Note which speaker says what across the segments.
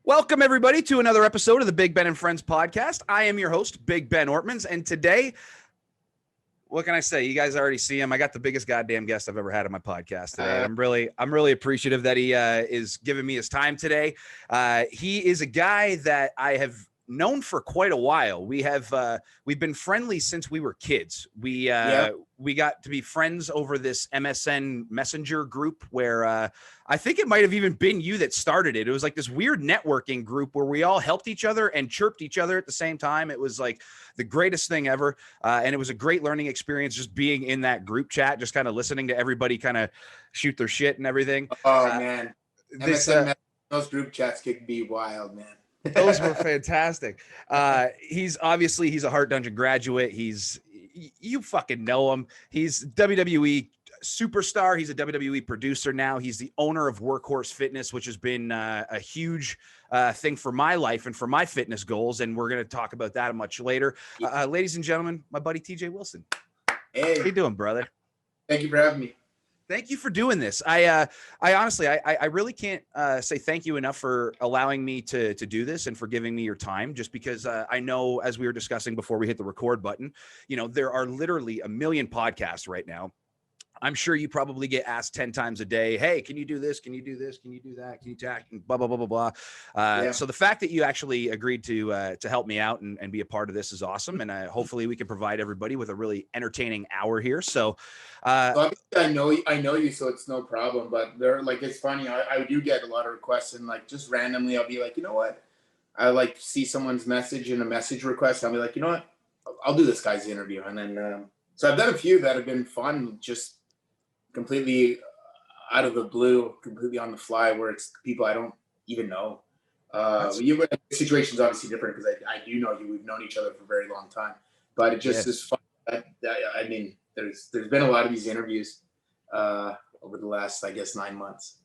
Speaker 1: Welcome, everybody, to another episode of the Big Ben and Friends podcast. I am your host, Big Ben Ortmanns, and today, what can I say? You guys already see him. I got the biggest goddamn guest I've ever had on my podcast today. And I'm really appreciative that he is giving me his time today. He is a guy that I have known for quite a while. We've been friendly since we were kids. We got to be friends over this MSN Messenger group where I think it might have even been you that started it. It was like this weird networking group where we all helped each other and chirped each other at the same time. It was like the greatest thing ever. And it was a great learning experience just being in that group chat, just kind of listening to everybody kind of shoot their shit and everything.
Speaker 2: Oh, man. Those group chats could be wild, man.
Speaker 1: Those were fantastic. He's a Heart Dungeon graduate. You fucking know him. He's WWE superstar. He's a WWE producer now. He's the owner of Workhorse Fitness, which has been a huge thing for my life and for my fitness goals. And we're going to talk about that much later. Ladies and gentlemen, my buddy TJ Wilson.
Speaker 2: Hey,
Speaker 1: how you doing, brother?
Speaker 2: Thank you for having me.
Speaker 1: Thank you for doing this. I honestly, I really can't say thank you enough for allowing me to do this and for giving me your time, just because I know, as we were discussing before we hit the record button, there are literally a million podcasts right now. I'm sure you probably get asked 10 times a day, hey, can you do this? Can you do this? Can you do that? Can you tack? Blah, blah, blah, blah, blah. So the fact that you actually agreed to help me out and be a part of this is awesome. And hopefully we can provide everybody with a really entertaining hour here. So
Speaker 2: I know you, so it's no problem. But it's funny. I do get a lot of requests, and just randomly, I'll be like, you know what? I see someone's message in a message request. I'll be like, you know what? I'll do this guy's interview. And then, so I've done a few that have been fun, just completely out of the blue, completely on the fly, where it's people I don't even know. The situation's obviously different because I do know you. We've known each other for a very long time, but it just is fun. I mean, there's been a lot of these interviews over the last, I guess, 9 months.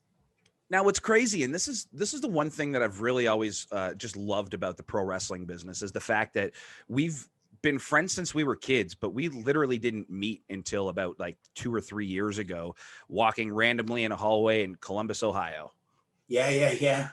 Speaker 1: Now, what's crazy, and this is the one thing that I've really always just loved about the pro wrestling business, is the fact that we've been friends since we were kids, but we literally didn't meet until about 2 or 3 years ago, walking randomly in a hallway in Columbus, Ohio.
Speaker 2: Yeah.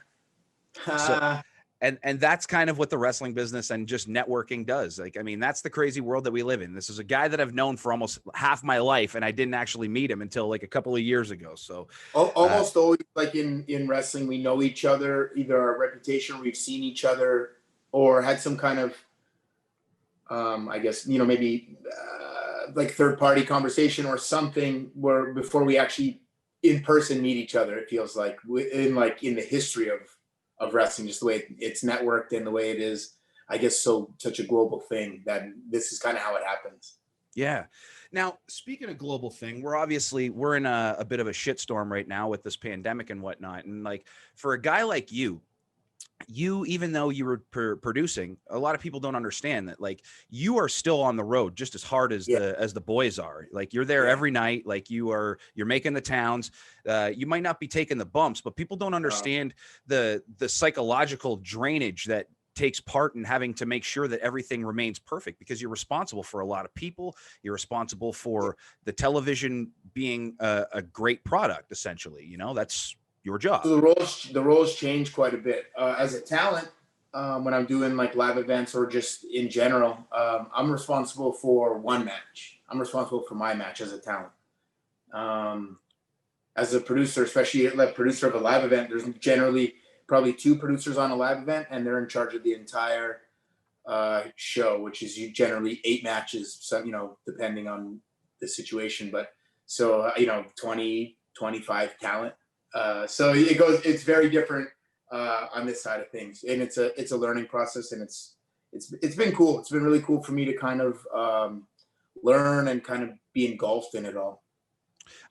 Speaker 1: So, and that's kind of what the wrestling business and just networking does. That's the crazy world that we live in. This is a guy that I've known for almost half my life, and I didn't actually meet him until a couple of years ago. So
Speaker 2: almost always, in wrestling, we know each other, either our reputation, we've seen each other, or had some kind of I guess, maybe third party conversation or something, where before we actually in person meet each other, it feels like in the history of wrestling, just the way it's networked and the way it is, I guess, such a global thing, that this is kind of how it happens.
Speaker 1: Yeah. Now, speaking of global thing, we're in a bit of a shitstorm right now with this pandemic and whatnot. And for a guy like you, even though you were producing, a lot of people don't understand that you are still on the road just as hard as the boys are. You're there every night. You're making the towns. You might not be taking the bumps, but people don't understand the psychological drainage that takes part in having to make sure that everything remains perfect, because you're responsible for a lot of people. You're responsible for the television being a great product, essentially. That's your job.
Speaker 2: So the roles change quite a bit. As a talent, when I'm doing live events or just in general, I'm responsible for one match. I'm responsible for my match as a talent. As a producer, especially a producer of a live event, there's generally probably 2 producers on a live event, and they're in charge of the entire show, which is generally 8 matches. So, depending on the situation, but so 20, 25 talent. So it's very different on this side of things, and it's a learning process, and it's been cool. It's been really cool for me to kind of learn and kind of be engulfed in it all.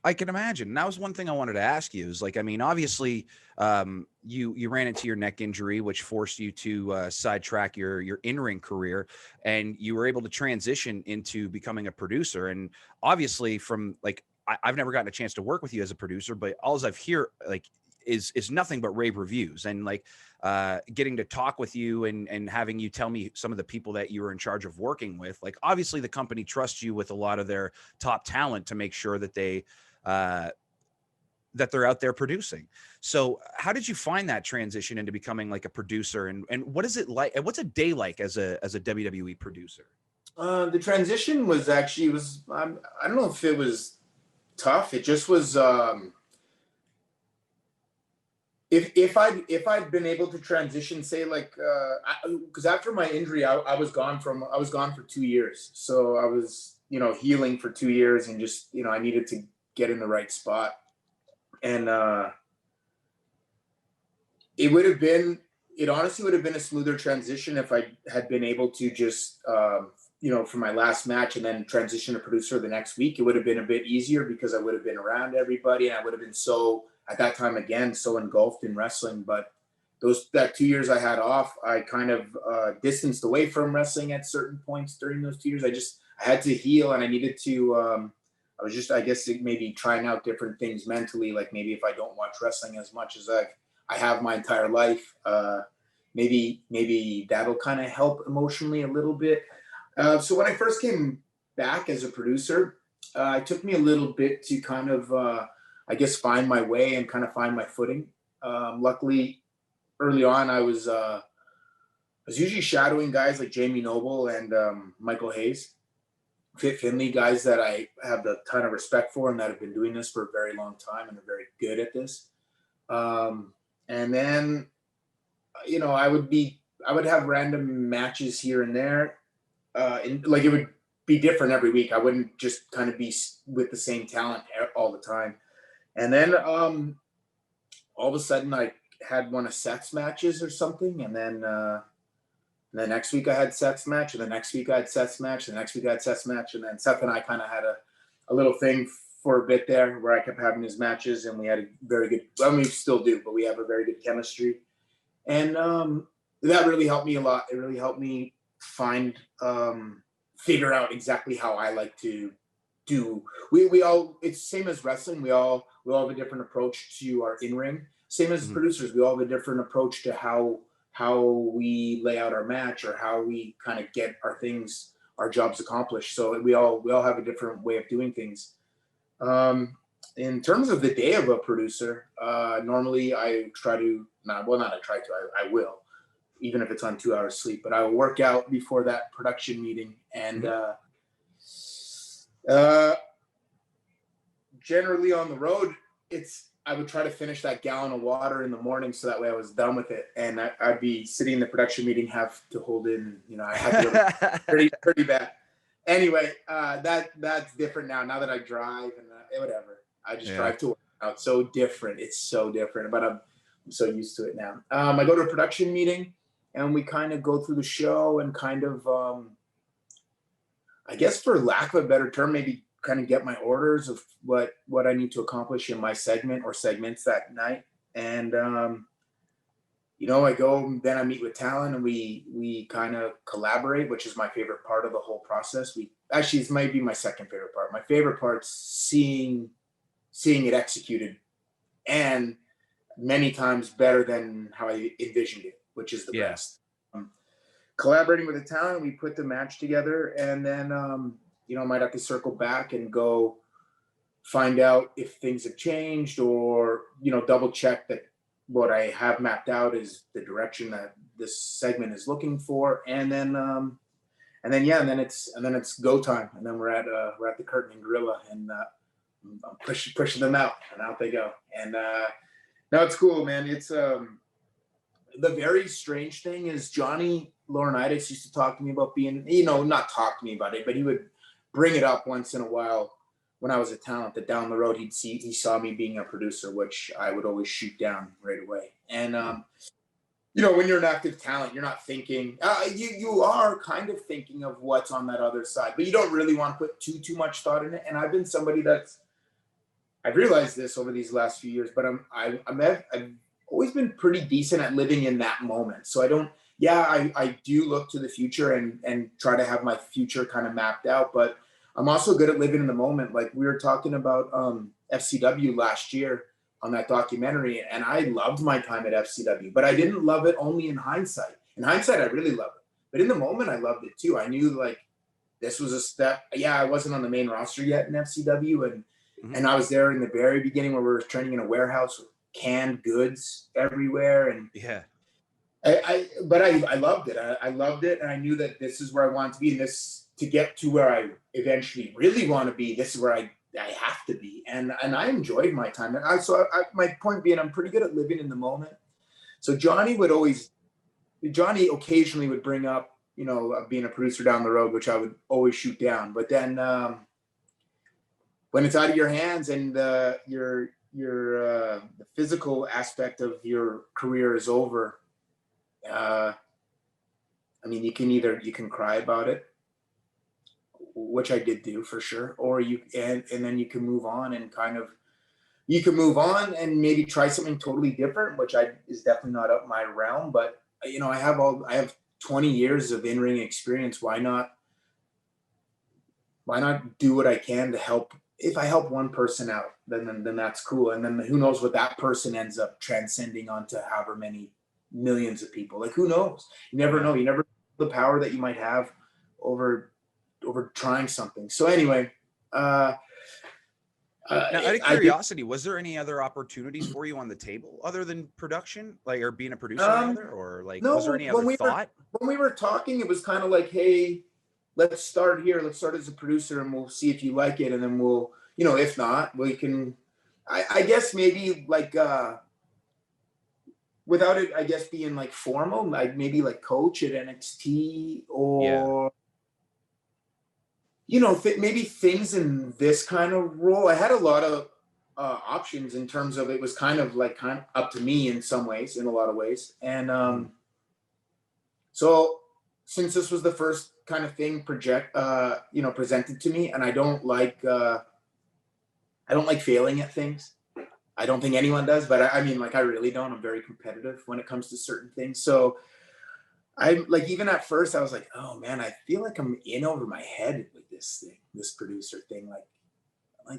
Speaker 1: I can imagine. And that was one thing I wanted to ask you is obviously you ran into your neck injury, which forced you to sidetrack your in-ring career, and you were able to transition into becoming a producer. And obviously from I've never gotten a chance to work with you as a producer, but all I've heard is nothing but rave reviews, and getting to talk with you and having you tell me some of the people that you were in charge of working with. Obviously the company trusts you with a lot of their top talent to make sure that they that they're out there producing. So how did you find that transition into becoming like a producer, and what is it like, and what's a day like as a WWE producer?
Speaker 2: The transition was actually I don't know if it was tough. It just was. If I'd been able to transition, say like, because after my injury, I was gone for 2 years. So I was, healing for 2 years, and just, I needed to get in the right spot. And it honestly would have been a smoother transition if I had been able to just, for my last match and then transition to producer the next week. It would have been a bit easier because I would have been around everybody, and I would have been at that time again, so engulfed in wrestling. But that 2 years I had off, I kind of distanced away from wrestling at certain points during those 2 years. I had to heal, and I needed to, I was just, I guess, maybe trying out different things mentally. Like maybe if I don't watch wrestling as much as I have my entire life, maybe that'll kind of help emotionally a little bit. So when I first came back as a producer, it took me a little bit to kind of, I guess, find my way and kind of find my footing. Luckily, early on, I was usually shadowing guys like Jamie Noble and Michael Hayes, Fit Finley, guys that I have a ton of respect for and that have been doing this for a very long time and are very good at this. And then, I would have random matches here and there. And like it would be different every week. I wouldn't just kind of be with the same talent all the time. And then all of a sudden I had one of Seth's matches or something. And then the next week I had Seth's match, and the next week I had Seth's match, and the next week I had Seth's match. And then Seth and I kind of had a little thing for a bit there where I kept having his matches, and we had a very good, we still do, but we have a very good chemistry. And that really helped me a lot. It really helped me figure out exactly how I like to do. We all, it's same as wrestling. We all have a different approach to our in-ring. Same as producers, we all have a different approach to how we lay out our match, or how we kind of get our jobs accomplished. So we all have a different way of doing things. In terms of the day of a producer, normally I will, even if it's on 2 hours sleep, but I will work out before that production meeting. And generally on the road, I would try to finish that gallon of water in the morning, so that way I was done with it. And I'd be sitting in the production meeting, have to hold in, I had to go pretty bad. Anyway, that's different now. Now that I drive and whatever, I just drive to work out. So different. It's so different, but I'm so used to it now. I go to a production meeting, and we kind of go through the show and kind of, I guess for lack of a better term, maybe kind of get my orders of what I need to accomplish in my segment or segments that night. And, I go, then I meet with talent, and we kind of collaborate, which is my favorite part of the whole process. This might be my second favorite part. My favorite part's seeing it executed, and many times better than how I envisioned it, which is the best. Collaborating with the talent, we put the match together, and then, I might have to circle back and go find out if things have changed, or, double check that what I have mapped out is the direction that this segment is looking for. And then it's go time. And then we're at the curtain and gorilla, and I'm pushing them out, and out they go. And no, it's cool, man. It's the very strange thing is Johnny Laurinaitis used to talk to me about being, not talk to me about it, but he would bring it up once in a while when I was a talent, that down the road he saw me being a producer, which I would always shoot down right away. And when you're an active talent, you're not thinking, you are kind of thinking of what's on that other side, but you don't really want to put too much thought in it. And I've been somebody I've realized this over these last few years, but I've always been pretty decent at living in that moment. So I do look to the future and try to have my future kind of mapped out, but I'm also good at living in the moment. Like we were talking about FCW last year on that documentary, and I loved my time at FCW, but I didn't love it only in hindsight. In hindsight, I really loved it, but in the moment, I loved it too. I knew like this was a step. Yeah, I wasn't on the main roster yet in FCW, and
Speaker 1: Mhm.
Speaker 2: And I was there in the very beginning where we were training in a warehouse with canned goods everywhere. And
Speaker 1: Yeah.
Speaker 2: but I loved it. I loved it. And I knew that this is where I wanted to be. And this, to get to where I eventually really want to be, this is where I have to be. And I enjoyed my time. And my point being, I'm pretty good at living in the moment. So Johnny occasionally would bring up, being a producer down the road, which I would always shoot down. But then when it's out of your hands and the physical aspect of your career is over, I mean, you can cry about it, which I did do for sure, or and then you can move on and and maybe try something totally different, which is definitely not up my realm. But I have 20 years of in-ring experience. Why not do what I can to help? If I help one person out, then that's cool. And then who knows what that person ends up transcending onto however many millions of people. Like, who knows? You never know. You never know the power that you might have over trying something. So anyway,
Speaker 1: now, out of curiosity, was there any other opportunities for you on the table other than production, like, or being a producer, rather, or like,
Speaker 2: no,
Speaker 1: was there any other thought?
Speaker 2: When we were talking, it was kind of like, hey, let's start here. Let's start as a producer, and we'll see if you like it, and then we'll, if not, we can. I guess maybe like without it, I guess being like formal, like maybe like coach at NXT or. Maybe things in this kind of role. I had a lot of options in terms of, it was kind of up to me in some ways, in a lot of ways. And so since this was the first kind of thing presented to me, and I don't like failing at things. I don't think anyone does, but I mean, I really don't. I'm very competitive when it comes to certain things. So I'm like, even at first I was like, oh man, I feel like I'm in over my head with this producer thing. I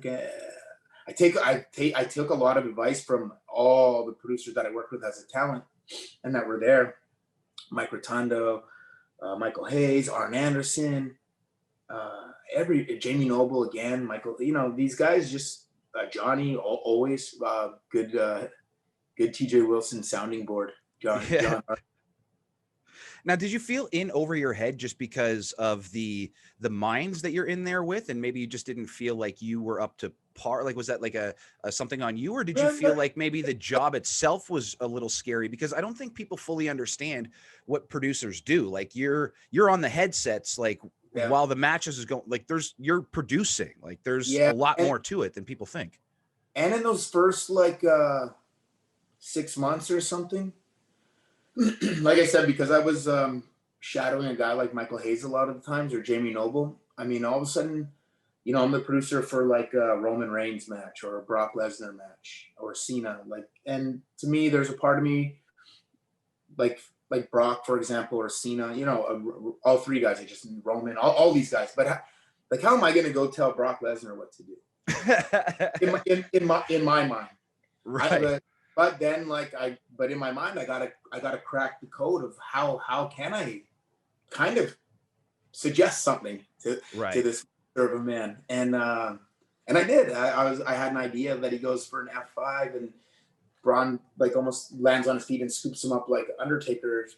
Speaker 2: took a lot of advice from all the producers that I worked with as a talent and that were there. Mike Rotundo, Michael Hayes, Arn Anderson, Jamie Noble again, Michael, these guys just, Johnny, always good TJ Wilson sounding board. John.
Speaker 1: Now, did you feel in over your head just because of the minds that you're in there with, and maybe you just didn't feel like you were up to par? Like, was that like a something on you, or did you feel like maybe the job itself was a little scary? Because I don't think people fully understand what producers do. Like, you're on the headsets, like, while the matches is going, like, you're producing, like, there's a lot more to it than people think.
Speaker 2: And in those first 6 months or something, like I said, because I was shadowing a guy like Michael Hayes a lot of the times, or Jamie Noble. I mean, all of a sudden, I'm the producer for like a Roman Reigns match or a Brock Lesnar match or Cena. And to me, there's a part of me, like Brock, for example, or Cena. All three guys. I just Roman, all these guys. But how am I going to go tell Brock Lesnar what to do? in my mind,
Speaker 1: right?
Speaker 2: But then, but in my mind, I gotta crack the code of how can I kind of suggest something to this sort of a man, and I did. I had an idea that he goes for an F5, and Braun almost lands on his feet and scoops him up like Undertaker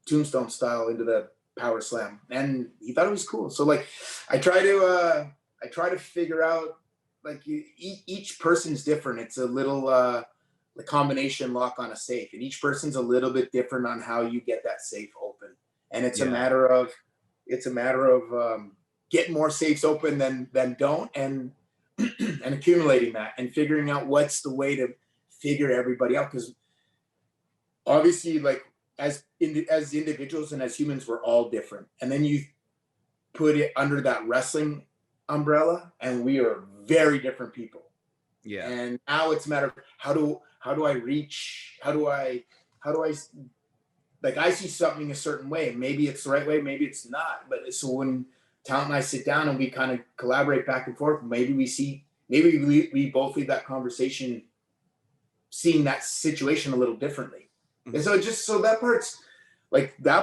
Speaker 2: tombstone style into the power slam, and he thought it was cool. So I try to figure out, each person's different. It's a little the combination lock on a safe, and each person's a little bit different on how you get that safe open. And it's a matter of getting more safes open than don't, and and accumulating that and figuring out what's the way to figure everybody out. Because obviously, as individuals and as humans, we're all different. And then you put it under that wrestling umbrella, and we are very different people.
Speaker 1: Yeah.
Speaker 2: And now it's a matter of how do I reach? How do I I see something a certain way. Maybe it's the right way, maybe it's not. But so when Talent and I sit down and we kind of collaborate back and forth, maybe we both leave that conversation seeing that situation a little differently. Mm-hmm. And so that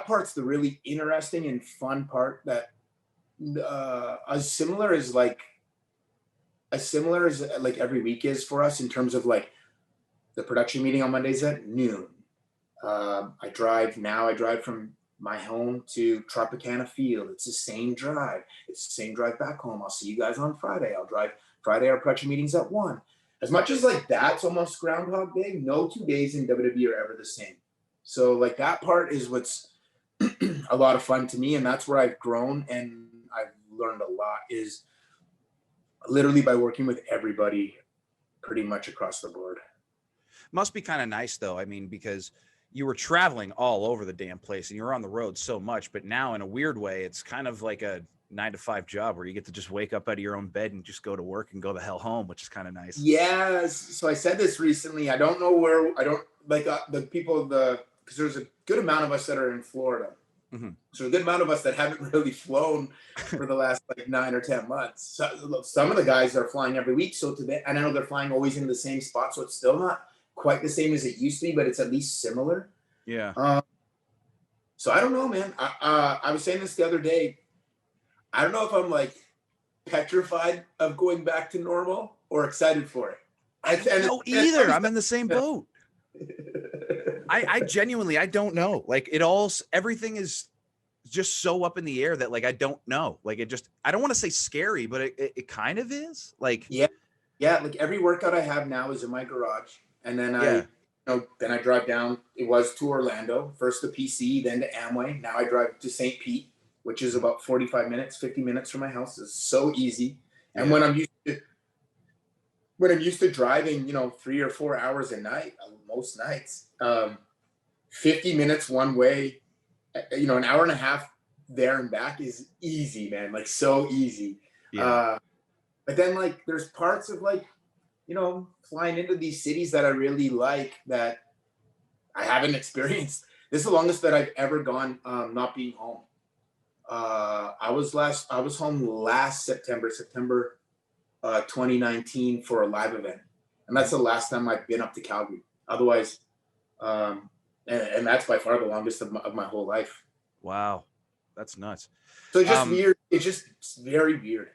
Speaker 2: part's the really interesting and fun part, that as similar as as similar as like every week is for us in terms of like the production meeting on Mondays at noon. I drive from my home to Tropicana Field. It's the same drive. It's the same drive back home. I'll see you guys on Friday. I'll drive Friday. Our production meeting's at 1. As much as like that's almost Groundhog Day, no 2 days in WWE are ever the same. So like that part is what's a lot of fun to me, and that's where I've grown and I've learned a lot, is literally by working with everybody pretty much across the board.
Speaker 1: Must be kind of nice though. I mean, because you were traveling all over the damn place and you're on the road so much, but now in a weird way, it's kind of like a 9-to-5 job where you get to just wake up out of your own bed and just go to work and go the hell home, which is kind of nice.
Speaker 2: Yes. So I said this recently. I don't know where, I don't like the people, because there's a good amount of us that are in Florida. Mm-hmm. So a good amount of us that haven't really flown for the last like 9 or 10 months. So some of the guys are flying every week. So and I know they're flying always in the same spot. So it's still not quite the same as it used to be, but it's at least similar.
Speaker 1: Yeah.
Speaker 2: So I don't know, man. I was saying this the other day. I don't know if I'm like petrified of going back to normal or excited for it.
Speaker 1: I don't know either. I'm in the same boat. I genuinely, I don't know. Like everything is just so up in the air that like, I don't know. Like I don't want to say scary, but it kind of is. Like,
Speaker 2: yeah. Like every workout I have now is in my garage. And then then I drive down. It was to Orlando, first to PC, then to Amway. Now I drive to St. Pete, which is about 45 minutes, 50 minutes from my house. It's so easy. And when I'm used to driving, 3 or 4 hours a night, most nights, 50 minutes one way, an hour and a half there and back is easy, man. Like so easy. Yeah. But then like there's parts of like, flying into these cities that I really like that I haven't experienced. This is the longest that I've ever gone not being home. I was home last September 2019 for a live event. And that's the last time I've been up to Calgary. Otherwise, and that's by far the longest of my whole life.
Speaker 1: Wow. That's nuts.
Speaker 2: So it's just weird. It's just very weird.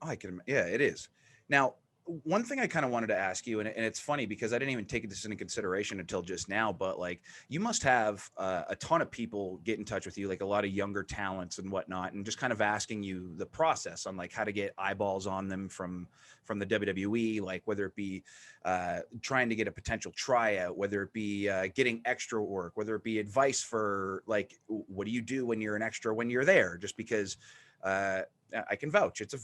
Speaker 1: Oh, yeah, it is. Now, one thing I kind of wanted to ask you, and it's funny because I didn't even take this into consideration until just now, but like you must have a ton of people get in touch with you, like a lot of younger talents and whatnot, and just kind of asking you the process on like how to get eyeballs on them from the WWE, like whether it be trying to get a potential tryout, whether it be getting extra work, whether it be advice for like, what do you do when you're an extra when you're there? Just because I can vouch. It's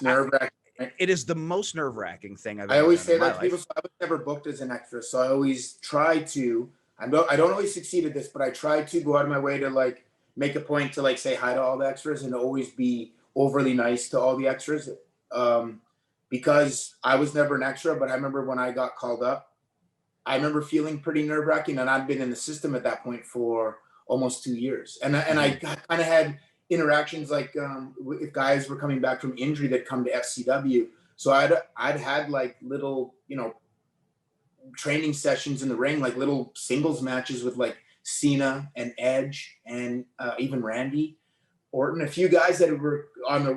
Speaker 2: nerve-wracking.
Speaker 1: It is the most nerve-wracking thing
Speaker 2: I always say that to people. So I was never booked as an extra, so I always try to. I don't always succeed at this, but I try to go out of my way to like make a point to like say hi to all the extras and always be overly nice to all the extras. Because I was never an extra, but I remember when I got called up, I remember feeling pretty nerve-wracking, and I'd been in the system at that point for almost 2 years, and I kind of had interactions like if guys were coming back from injury that come to FCW. So I'd had like little, training sessions in the ring, like little singles matches with like Cena and Edge and even Randy Orton. A few guys that were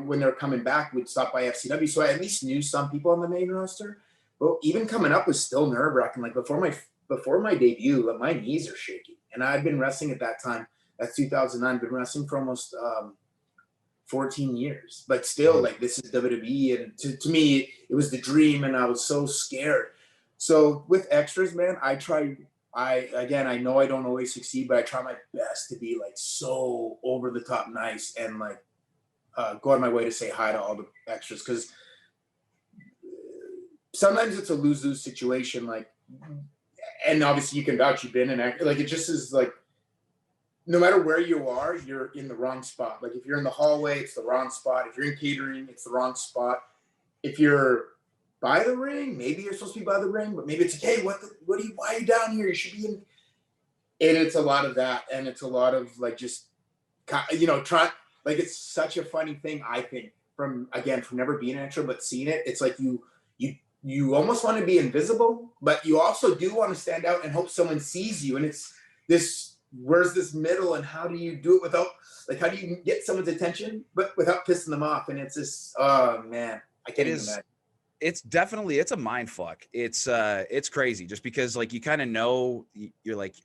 Speaker 2: when they're coming back would stop by FCW. So I at least knew some people on the main roster. But even coming up was still nerve-wracking. Like before my debut, like my knees are shaking. And I'd been wrestling at that time. That's 2009. Been wrestling for almost 14 years, but still, like this is WWE, and to me, it was the dream, and I was so scared. So with extras, man, I know I don't always succeed, but I try my best to be like so over the top nice and like go out of my way to say hi to all the extras, because sometimes it's a lose-lose situation. Like, and obviously you can vouch, you've been an actor. Like it just is like, no matter where you are, you're in the wrong spot. Like if you're in the hallway, it's the wrong spot. If you're in catering, it's the wrong spot. If you're by the ring, maybe you're supposed to be by the ring, but maybe it's like, hey, why are you down here? You should be in. And it's a lot of that. And it's a lot of like, just, try, like, it's such a funny thing, I think, from never being an extra, but seeing it, it's like you almost want to be invisible, but you also do want to stand out and hope someone sees you. And it's this, where's this middle, and how do you do it without, like, how do you get someone's attention but without pissing them off? And it's this, oh man, I can't
Speaker 1: It
Speaker 2: even
Speaker 1: is.
Speaker 2: imagine.
Speaker 1: It's definitely, it's a mind fuck. It's crazy just because like you kind of know you're like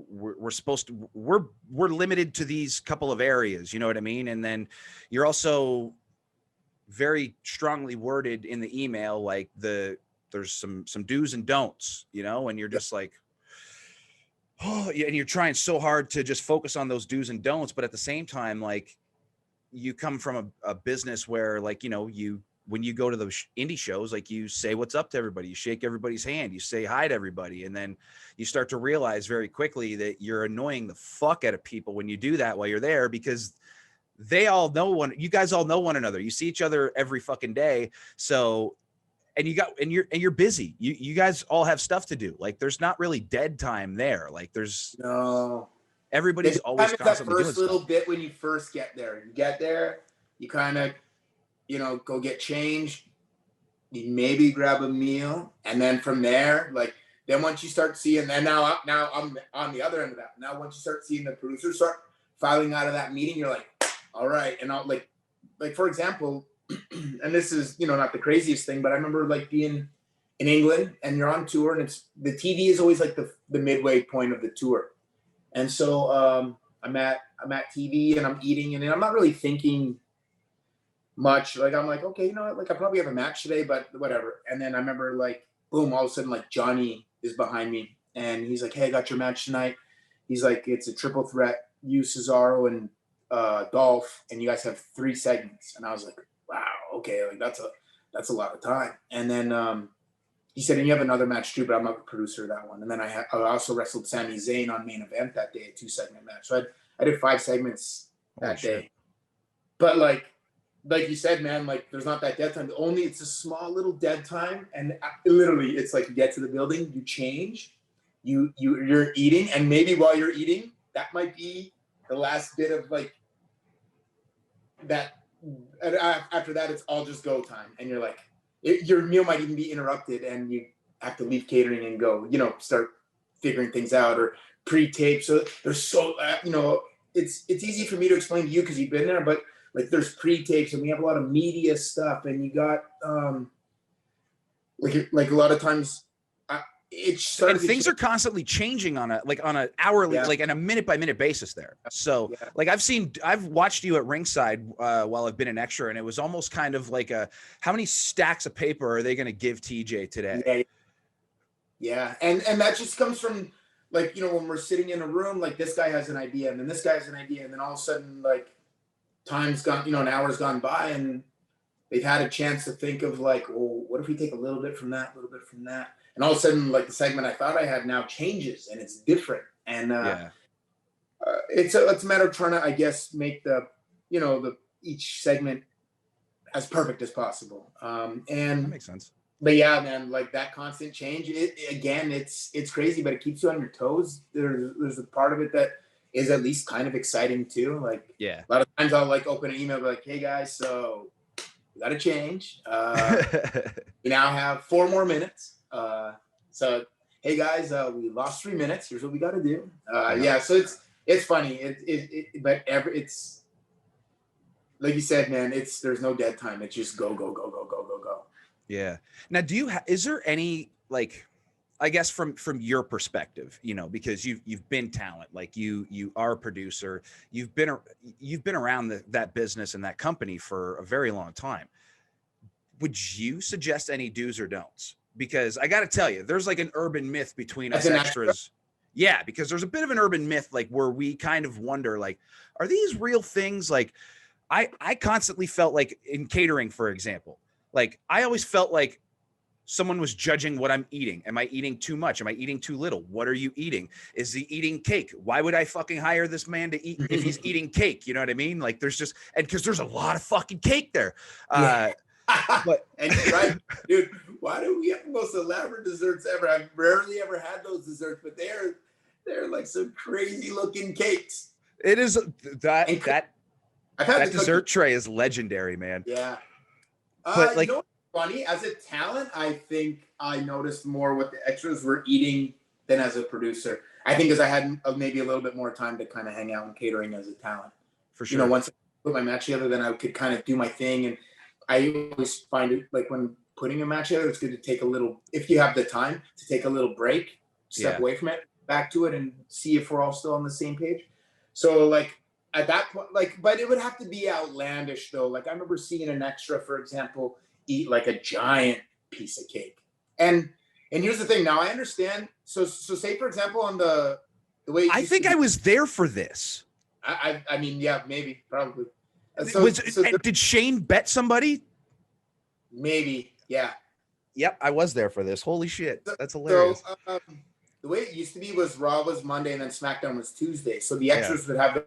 Speaker 1: we're supposed to we're limited to these couple of areas, you know what I mean? And then you're also very strongly worded in the email, like there's some do's and don'ts, you know, and you're just like, oh yeah, and you're trying so hard to just focus on those do's and don'ts, but at the same time, like you come from a business where like, you know, when you go to those indie shows, like you say what's up to everybody, you shake everybody's hand, you say hi to everybody, and then you start to realize very quickly that you're annoying the fuck out of people when you do that while you're there, because they all know you guys all know one another. You see each other every fucking day. So, and you're busy. You guys all have stuff to do. Like there's not really dead time there. Like
Speaker 2: No.
Speaker 1: everybody's always
Speaker 2: That
Speaker 1: constantly doing
Speaker 2: first little
Speaker 1: stuff.
Speaker 2: bit when you first get there. You get there, you kind of, go get changed. You maybe grab a meal, and then from there, like, then once you start seeing, and now I'm on the other end of that. Now once you start seeing the producers start filing out of that meeting, you're like, all right, and I'll like for example, and this is not the craziest thing, but I remember like being in England and you're on tour, and it's the TV is always like the midway point of the tour, and so I'm at TV and I'm eating, and I'm not really thinking much. Like I'm like, okay, like I probably have a match today, but whatever. And then I remember like, boom, all of a sudden like Johnny is behind me, and he's like, hey, I got your match tonight. He's like, it's a triple threat, you, Cesaro, and Dolph, and you guys have 3 segments. And I was like, wow, okay, like that's a lot of time. And then he said, and you have another match too, but I'm not the producer of that one. And then I also wrestled Sami Zayn on main event that day, a 2-segment match. So I did 5 segments that day. But like you said, man, like there's not that dead time. It's a small little dead time, and literally it's like you get to the building, you change, you're eating, and maybe while you're eating, that might be the last bit of like that. After that, it's all just go time, and you're like, your meal might even be interrupted, and you have to leave catering and go, start figuring things out or pre-tape. So there's it's easy for me to explain to you because you've been there, but like there's pre-tapes and we have a lot of media stuff, and you got like a lot of times
Speaker 1: and things are constantly changing on a hourly, like on a minute by minute basis there. So like I've watched you at ringside while I've been an extra, and it was almost kind of like how many stacks of paper are they going to give TJ today?
Speaker 2: Yeah. And that just comes from like, when we're sitting in a room, like this guy has an idea, and then this guy has an idea, and then all of a sudden like time's gone, an hour's gone by, and they've had a chance to think of like, well, what if we take a little bit from that, a little bit from that? And all of a sudden, like the segment I thought I had now changes, and it's different. And it's a matter of trying to, I guess, make the each segment as perfect as possible. And
Speaker 1: that makes sense.
Speaker 2: But yeah, man, like that constant change, it's crazy, but it keeps you on your toes. There's a part of it that is at least kind of exciting too. Like a lot of times I'll like open an email, be like, hey guys, so we got to change. We now have 4 more minutes. So hey guys, we lost 3 minutes. Here's what we got to do. So it's funny. But it's like you said, man. There's no dead time. It's just go.
Speaker 1: Yeah. Now, is there any like, I guess from your perspective, because you've been talent, like you are a producer, you've been around that business and that company for a very long time. Would you suggest any do's or don'ts? Because I got to tell you, there's like an urban myth between us extras. Yeah, because there's a bit of an urban myth, like where we kind of wonder, like, are these real things? Like, I constantly felt like in catering, for example, like I always felt like someone was judging what I'm eating. Am I eating too much? Am I eating too little? What are you eating? Is he eating cake? Why would I fucking hire this man to eat if he's eating cake? You know what I mean? Like there's just, and because there's a lot of fucking cake there.
Speaker 2: But and you're right, dude. Why do we have the most elaborate desserts ever? I've rarely ever had those desserts, but they're like some crazy looking cakes.
Speaker 1: It is that dessert tray is legendary, man.
Speaker 2: Yeah. But like, what's funny? As a talent, I think I noticed more what the extras were eating than as a producer. I think because I had maybe a little bit more time to kind of hang out in catering as a talent.
Speaker 1: For sure.
Speaker 2: Once I put my match together, then I could kind of do my thing. And I always find it like when putting a match together, it's good to take a little, if you have the time to take a little break, step away from it, back to it, and see if we're all still on the same page. So like at that point, like, but it would have to be outlandish though. Like I remember seeing an extra, for example, eat like a giant piece of cake. And here's the thing. Now I understand. So say for example on the way
Speaker 1: I think I was there for this.
Speaker 2: I mean, yeah, maybe, probably.
Speaker 1: Did Shane bet somebody?
Speaker 2: Maybe, yeah.
Speaker 1: Yep, I was there for this. Holy shit, that's hilarious.
Speaker 2: So the way it used to be was Raw was Monday and then SmackDown was Tuesday. So the extras would have.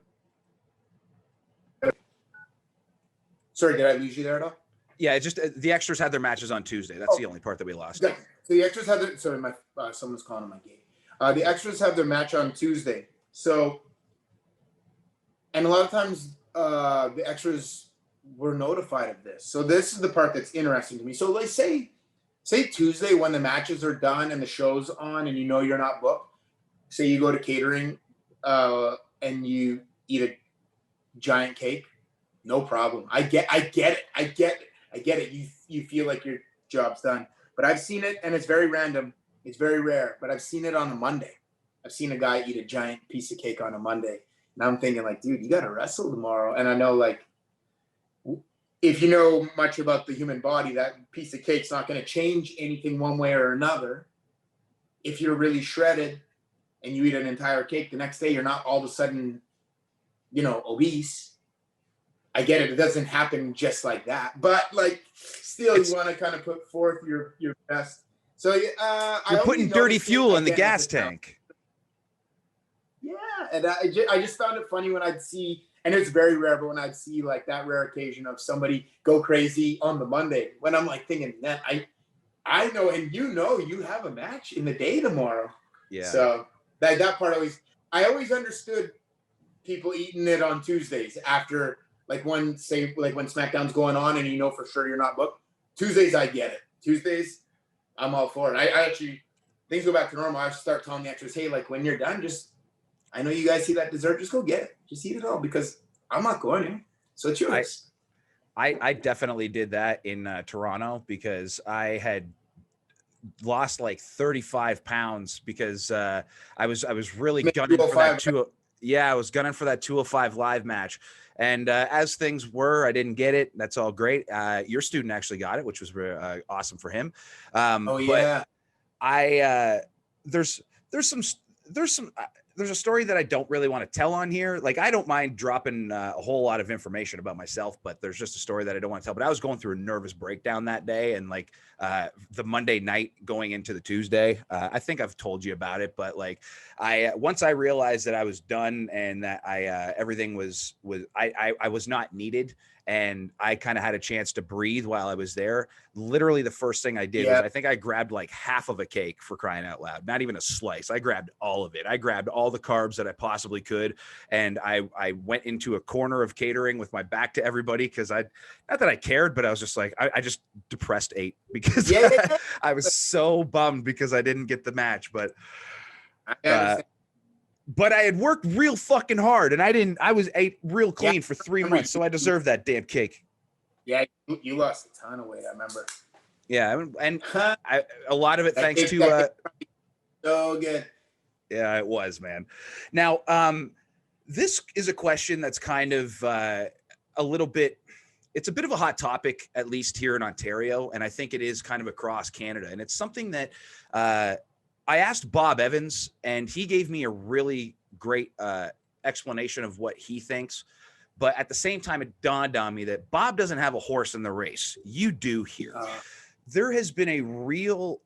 Speaker 2: Sorry, did I lose you there at all?
Speaker 1: Yeah, just the extras had their matches on Tuesday. That's the only part that we lost.
Speaker 2: Yeah. So the extras had their. Sorry, my someone's calling on my gate. The extras have their match on Tuesday. So, and a lot of times the extras were notified of this. So this is the part that's interesting to me. So let's say Tuesday when the matches are done and the show's on and you know you're not booked. Say you go to catering and you eat a giant cake. No problem. I get it. You feel like your job's done. But I've seen it, and it's very random. It's very rare. But I've seen it on a Monday. I've seen a guy eat a giant piece of cake on a Monday. And I'm thinking like, dude, you got to wrestle tomorrow. And I know like, if you know much about the human body, that piece of cake's not going to change anything one way or another. If you're really shredded and you eat an entire cake, the next day you're not all of a sudden, obese. I get it. It doesn't happen just like that. But like, still, you want to kind of put forth your best. So
Speaker 1: you're putting dirty fuel in the gas tank.
Speaker 2: Yeah, and I just found it funny when I'd see, and it's very rare, but when I'd see like that rare occasion of somebody go crazy on the Monday, when I'm like thinking, man, I know, and you have a match in the day tomorrow.
Speaker 1: Yeah.
Speaker 2: So that part I always understood people eating it on Tuesdays after, like when SmackDown's going on and you know for sure you're not booked. Tuesdays, I get it. Tuesdays, I'm all for it. I actually, things go back to normal. I start telling the extras, hey, like when you're done, I know you guys see that dessert, just go get it. Just eat it all because I'm not going to. So it's yours.
Speaker 1: I definitely did that in Toronto because I had lost like 35 pounds because I was really gunning for that I was gunning for that 205 live match. And as things were, I didn't get it. That's all great. Your student actually got it, which was awesome for him.
Speaker 2: Yeah.
Speaker 1: But there's a story that I don't really want to tell on here. Like, I don't mind dropping a whole lot of information about myself, but there's just a story that I don't want to tell. But I was going through a nervous breakdown that day. And like the Monday night going into the Tuesday, I think I've told you about it, but like once I realized that I was done and that everything was I was not needed, and I kind of had a chance to breathe while I was there. Literally the first thing I did was I think I grabbed like half of a cake, for crying out loud, not even a slice. I grabbed all of it. I grabbed all the carbs that I possibly could. And I went into a corner of catering with my back to everybody. Cause not that I cared, but I was just like, I just depressed ate because I was so bummed because I didn't get the match, but I had worked real fucking hard, and I was ate real clean for 3 months, so I deserved that damn cake.
Speaker 2: Yeah, you lost a ton of weight, I remember.
Speaker 1: Yeah, and a lot of it thanks to
Speaker 2: so good.
Speaker 1: Yeah, it was, man. Now, this is a question that's kind of a little bit, it's a bit of a hot topic, at least here in Ontario, and I think it is kind of across Canada, and it's something that I asked Bob Evans, and he gave me a really great explanation of what he thinks. But at the same time, it dawned on me that Bob doesn't have a horse in the race. You do here. There has been a real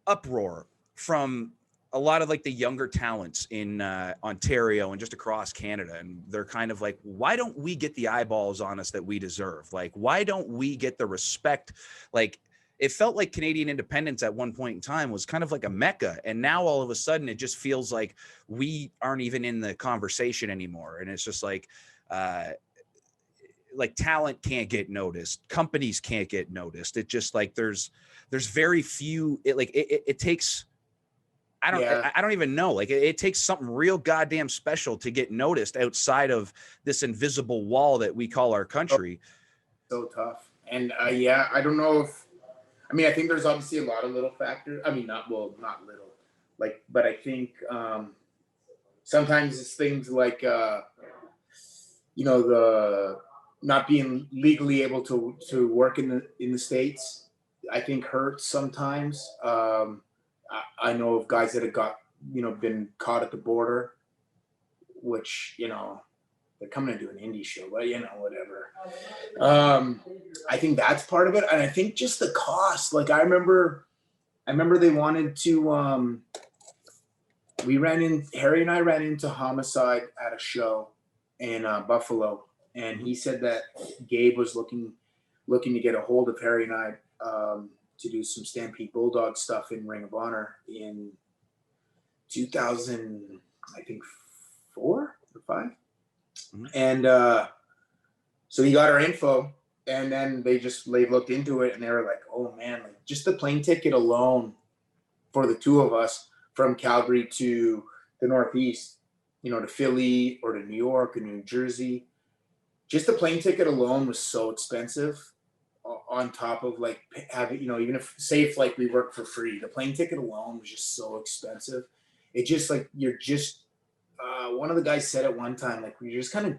Speaker 1: uproar from a lot of like the younger talents in Ontario and just across Canada. And they're kind of like, why don't we get the eyeballs on us that we deserve? Like, why don't we get the respect? Like, it felt like Canadian independence at one point in time was kind of like a mecca. And now all of a sudden it just feels like we aren't even in the conversation anymore. And it's just like talent can't get noticed. Companies can't get noticed. It just like, there's very few, it takes I don't even know. Like it takes something real goddamn special to get noticed outside of this invisible wall that we call our country.
Speaker 2: So tough. And yeah, I don't know if, I mean, I think there's obviously a lot of little factors. I mean, not little, like, but I think sometimes it's things like, the not being legally able to work in the States, I think hurts sometimes. I know of guys that have got, been caught at the border, which, they're coming to do an indie show, but whatever. I think that's part of it. And I think just the cost, like I remember they wanted to, Harry and I ran into Homicide at a show in Buffalo. And he said that Gabe was looking to get a hold of Harry and I to do some Stampede Bulldog stuff in Ring of Honor in 2000, I think 4 or 5. Mm-hmm. And so he got our info, and then they looked into it, and they were like, "Oh man, like just the plane ticket alone for the two of us from Calgary to the Northeast, to Philly or to New York or New Jersey, just the plane ticket alone was so expensive. On top of like having, even if like we work for free, the plane ticket alone was just so expensive. It just like you're just." One of the guys said at one time, like you're just kind of,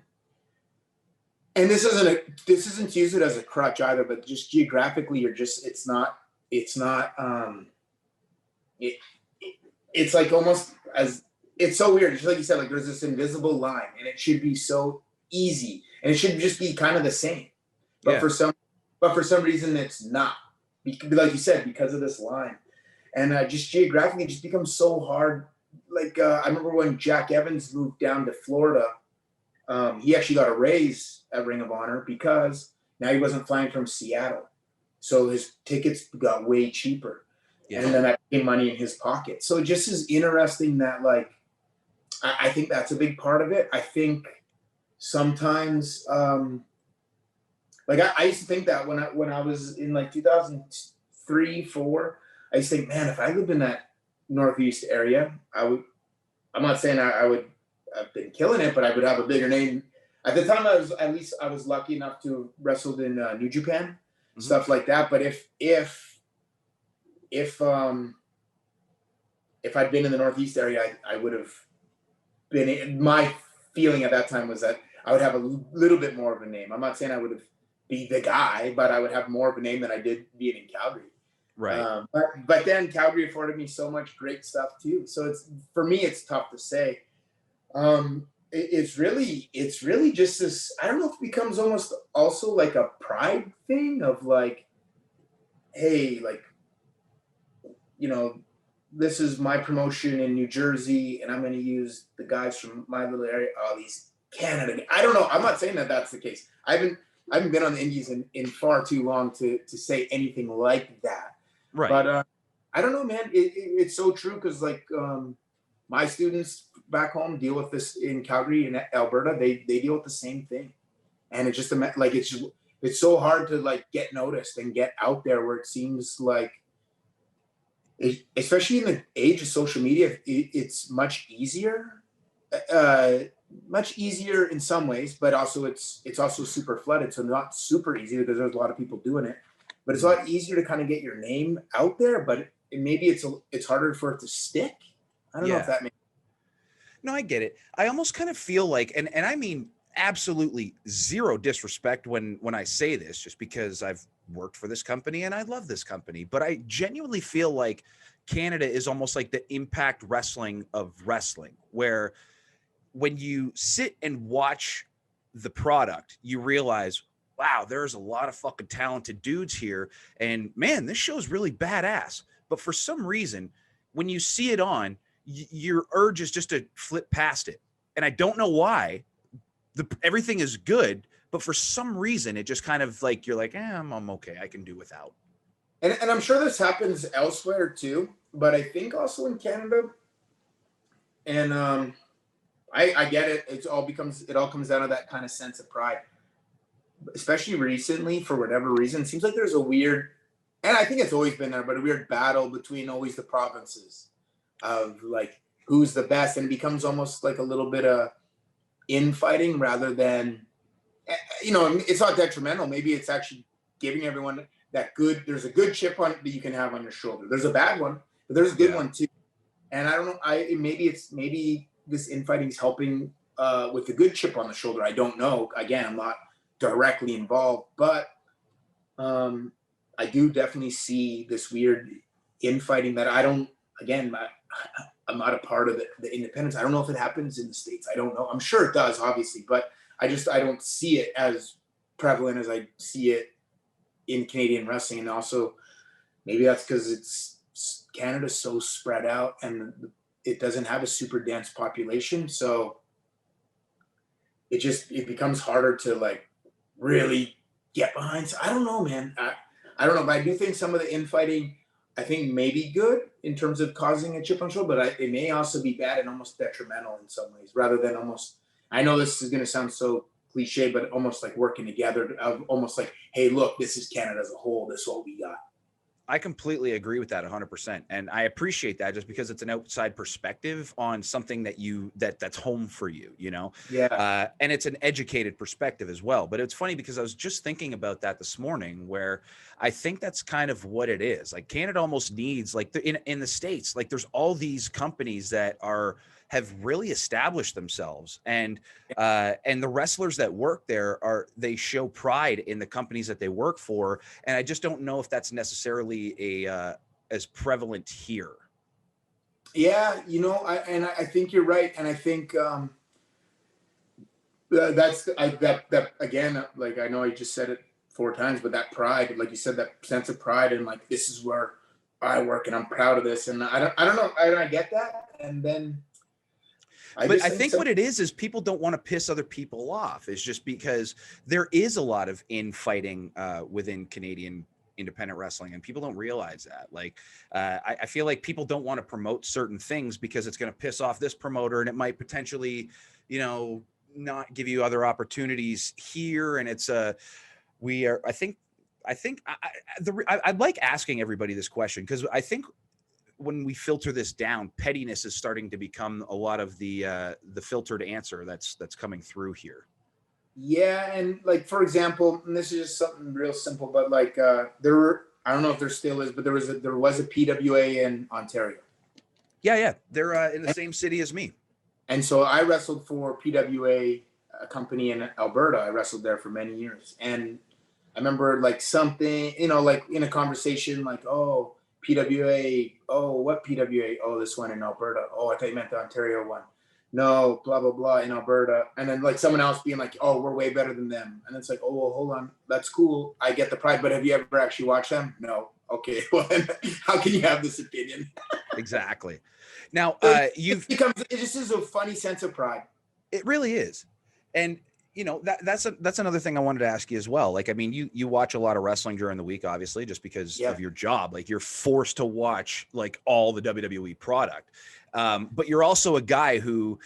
Speaker 2: and this isn't to use it as a crutch either, but just geographically, it's like almost as, it's so weird. Just like you said, like there's this invisible line, and it should be so easy, and it should just be kind of the same, but for some reason it's not. Like you said, because of this line, and just geographically, it just becomes so hard. Like I remember when Jack Evans moved down to Florida, he actually got a raise at Ring of Honor because now he wasn't flying from Seattle, so his tickets got way cheaper, and then that became money in his pocket. So it just is interesting that like I think that's a big part of it. I think sometimes like I used to think that when I was in like 2003, 4, I used to think, man, if I lived in that Northeast area, I'm not saying I would have been killing it, but I would have a bigger name. At the time, I was lucky enough to have wrestled in New Japan, stuff like that. But if I'd been in the Northeast area, I would have been. My feeling at that time was that I would have a little bit more of a name. I'm not saying I would have be the guy, but I would have more of a name than I did being in Calgary.
Speaker 1: Right.
Speaker 2: But then Calgary afforded me so much great stuff too. So for me, it's tough to say. It's really just this, I don't know if it becomes almost also like a pride thing of like, hey, like, this is my promotion in New Jersey, and I'm going to use the guys from my little area. Oh, these Canada. I don't know. I'm not saying that that's the case. I haven't been on the Indies in far too long to say anything like that.
Speaker 1: Right.
Speaker 2: But I don't know, man. It's so true because like my students back home deal with this in Calgary and Alberta. They deal with the same thing, and it's just like it's so hard to like get noticed and get out there where it seems like, especially in the age of social media, it's much easier. Much easier in some ways, but also it's also super flooded, so not super easy because there's a lot of people doing it. But it's a lot easier to kind of get your name out there, but maybe it's harder for it to stick. I don't know if that makes.
Speaker 1: No, I get it. I almost kind of feel like, and I mean absolutely zero disrespect when I say this, just because I've worked for this company and I love this company, but I genuinely feel like Canada is almost like the Impact Wrestling of wrestling, where when you sit and watch the product, you realize, wow, there's a lot of fucking talented dudes here. And man, this show's really badass. But for some reason, when you see it on, your urge is just to flip past it. And I don't know why. Everything is good, but for some reason, it just kind of like, you're like, I'm okay. I can do without.
Speaker 2: And I'm sure this happens elsewhere too, but I think also in Canada, and I get it. It all comes down to that kind of sense of pride. Especially recently, for whatever reason, it seems like there's a weird, and I think it's always been there, but a weird battle between always the provinces. of like who's the best, and it becomes almost like a little bit of infighting rather than, it's not detrimental. Maybe it's actually giving everyone that good. There's a good chip on that you can have on your shoulder. There's a bad one, but there's a good one too. And I don't know. Maybe this infighting is helping with the good chip on the shoulder. I don't know. Again, I'm not directly involved, but I do definitely see this weird infighting that I don't. Again, I'm not a part of the independence. I don't know if it happens in the States. I don't know. I'm sure it does, obviously, but I don't see it as prevalent as I see it in Canadian wrestling. And also maybe that's because Canada's so spread out and it doesn't have a super dense population. So it becomes harder to like really get behind. So I don't know, man. I don't know, but I do think some of the infighting, I think may be good in terms of causing a chip on shoulder, but it may also be bad and almost detrimental in some ways, rather than almost, I know this is going to sound so cliche, but almost like working together, almost like, hey, look, this is Canada as a whole. This is what we got.
Speaker 1: I completely agree with that 100%. And I appreciate that just because it's an outside perspective on something that's home for you,
Speaker 2: Yeah.
Speaker 1: And it's an educated perspective as well. But it's funny because I was just thinking about that this morning, where I think that's kind of what it is. Like Canada almost needs, like in the States, like there's all these companies that have really established themselves, and the wrestlers that work there they show pride in the companies that they work for. And I just don't know if that's necessarily as prevalent here.
Speaker 2: Yeah, I think you're right, and I think that again, like I know I just said it 4 times, but that pride, like you said, that sense of pride, and like this is where I work, and I'm proud of this, and I don't know, I get that, and then.
Speaker 1: But I think what it is people don't want to piss other people off. It's just because there is a lot of infighting within Canadian independent wrestling, and people don't realize that. Like, I feel like people don't want to promote certain things because it's going to piss off this promoter, and it might potentially, not give you other opportunities here. And it's I'd like asking everybody this question, because I think when we filter this down, pettiness is starting to become a lot of the filtered answer that's coming through here.
Speaker 2: Yeah, and like for example, and this is just something real simple, but like I don't know if there still is, but there was a PWA in Ontario.
Speaker 1: Yeah, they're in the same city as me.
Speaker 2: And so I wrestled for PWA, a company in Alberta. I wrestled there for many years, and I remember like something, like in a conversation, like, oh, PWA, oh, what PWA? Oh, this one in Alberta. Oh, I thought you meant the Ontario one. No, blah, blah, blah, in Alberta. And then like someone else being like, oh, we're way better than them. And it's like, oh, well, hold on. That's cool. I get the pride, but have you ever actually watched them? No. Okay. Well, how can you have this opinion?
Speaker 1: Exactly. Now,
Speaker 2: it just is a funny sense of pride.
Speaker 1: It really is. And that's another thing I wanted to ask you as well. Like, I mean, you watch a lot of wrestling during the week, obviously, just because of your job. Like, you're forced to watch like all the WWE product. But you're also a guy who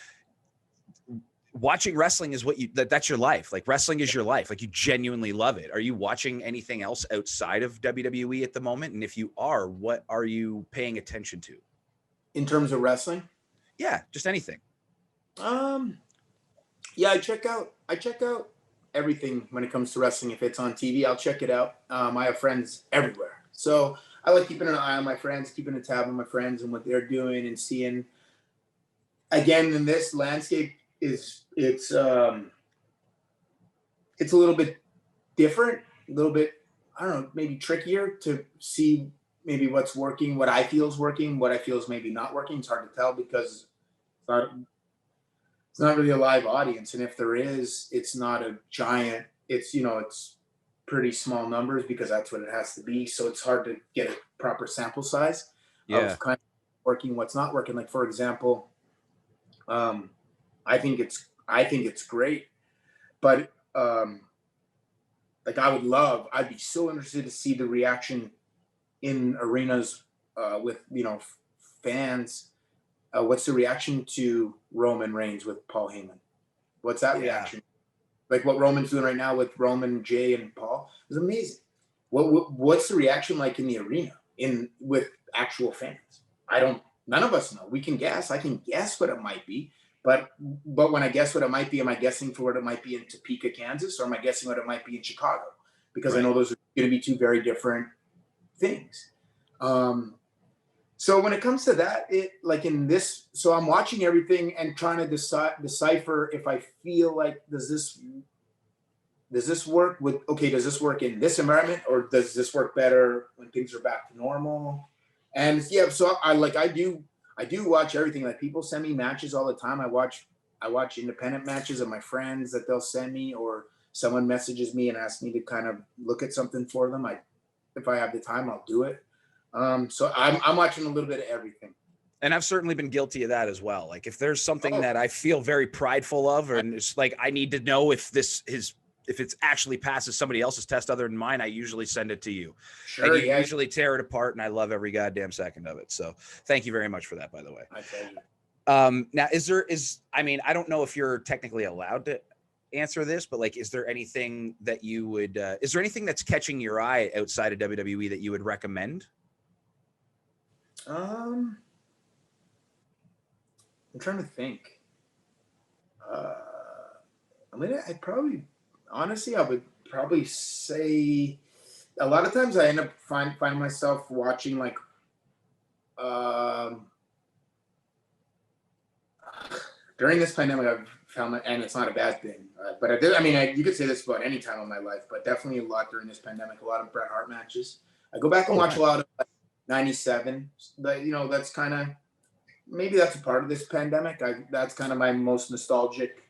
Speaker 1: watching wrestling is that's your life. Like, wrestling is your life. Like, you genuinely love it. Are you watching anything else outside of WWE at the moment? And if you are, what are you paying attention to?
Speaker 2: In terms of wrestling?
Speaker 1: Yeah, just anything.
Speaker 2: Yeah, I check out everything when it comes to wrestling. If it's on TV, I'll check it out. I have friends everywhere, so I like keeping an eye on my friends, keeping a tab on my friends and what they're doing, and seeing. Again, in this landscape, it's a little bit different, a little bit, I don't know, maybe trickier to see maybe what's working, what I feel is working, what I feel is maybe not working. It's hard to tell because it's not really a live audience, and if there is, it's not a giant. It's it's pretty small numbers because that's what it has to be. So it's hard to get a proper sample size of kind of working, what's not working. Like for example, I think it's great, but like I'd be so interested to see the reaction in arenas with fans. What's the reaction to Roman Reigns with Paul Heyman? What's that reaction? Like what Roman's doing right now with Roman, Jay, and Paul is amazing. What's the reaction like in the arena with actual fans? I don't none of us know. We can guess. I can guess what it might be. But when I guess what it might be, am I guessing for what it might be in Topeka, Kansas, or am I guessing what it might be in Chicago? Because I know those are going to be two very different things. So when it comes to that, so I'm watching everything and trying to decipher if I feel like, does this work does this work in this environment, or does this work better when things are back to normal? And yeah, so I do watch everything. Like, people send me matches all the time. I watch independent matches of my friends that they'll send me, or someone messages me and asks me to kind of look at something for them. If I have the time, I'll do it. So I'm watching a little bit of everything.
Speaker 1: And I've certainly been guilty of that as well. Like, if there's something that I feel very prideful of, and it's like, I need to know if it's actually passes somebody else's test other than mine, I usually send it to you.
Speaker 2: Sure,
Speaker 1: and you usually tear it apart, and I love every goddamn second of it. So thank you very much for that, by the way.
Speaker 2: My pleasure.
Speaker 1: Now, I don't know if you're technically allowed to answer this, but like, is there anything that you would, is there anything that's catching your eye outside of WWE that you would recommend?
Speaker 2: I'm trying to think. I would probably say a lot of times I end up finding myself watching like, during this pandemic, I've found that, and it's not a bad thing, but you could say this about any time in my life, but definitely a lot during this pandemic, a lot of Bret Hart matches. I go back and watch a lot of 97, but that's kind of, maybe that's a part of this pandemic. That's kind of my most nostalgic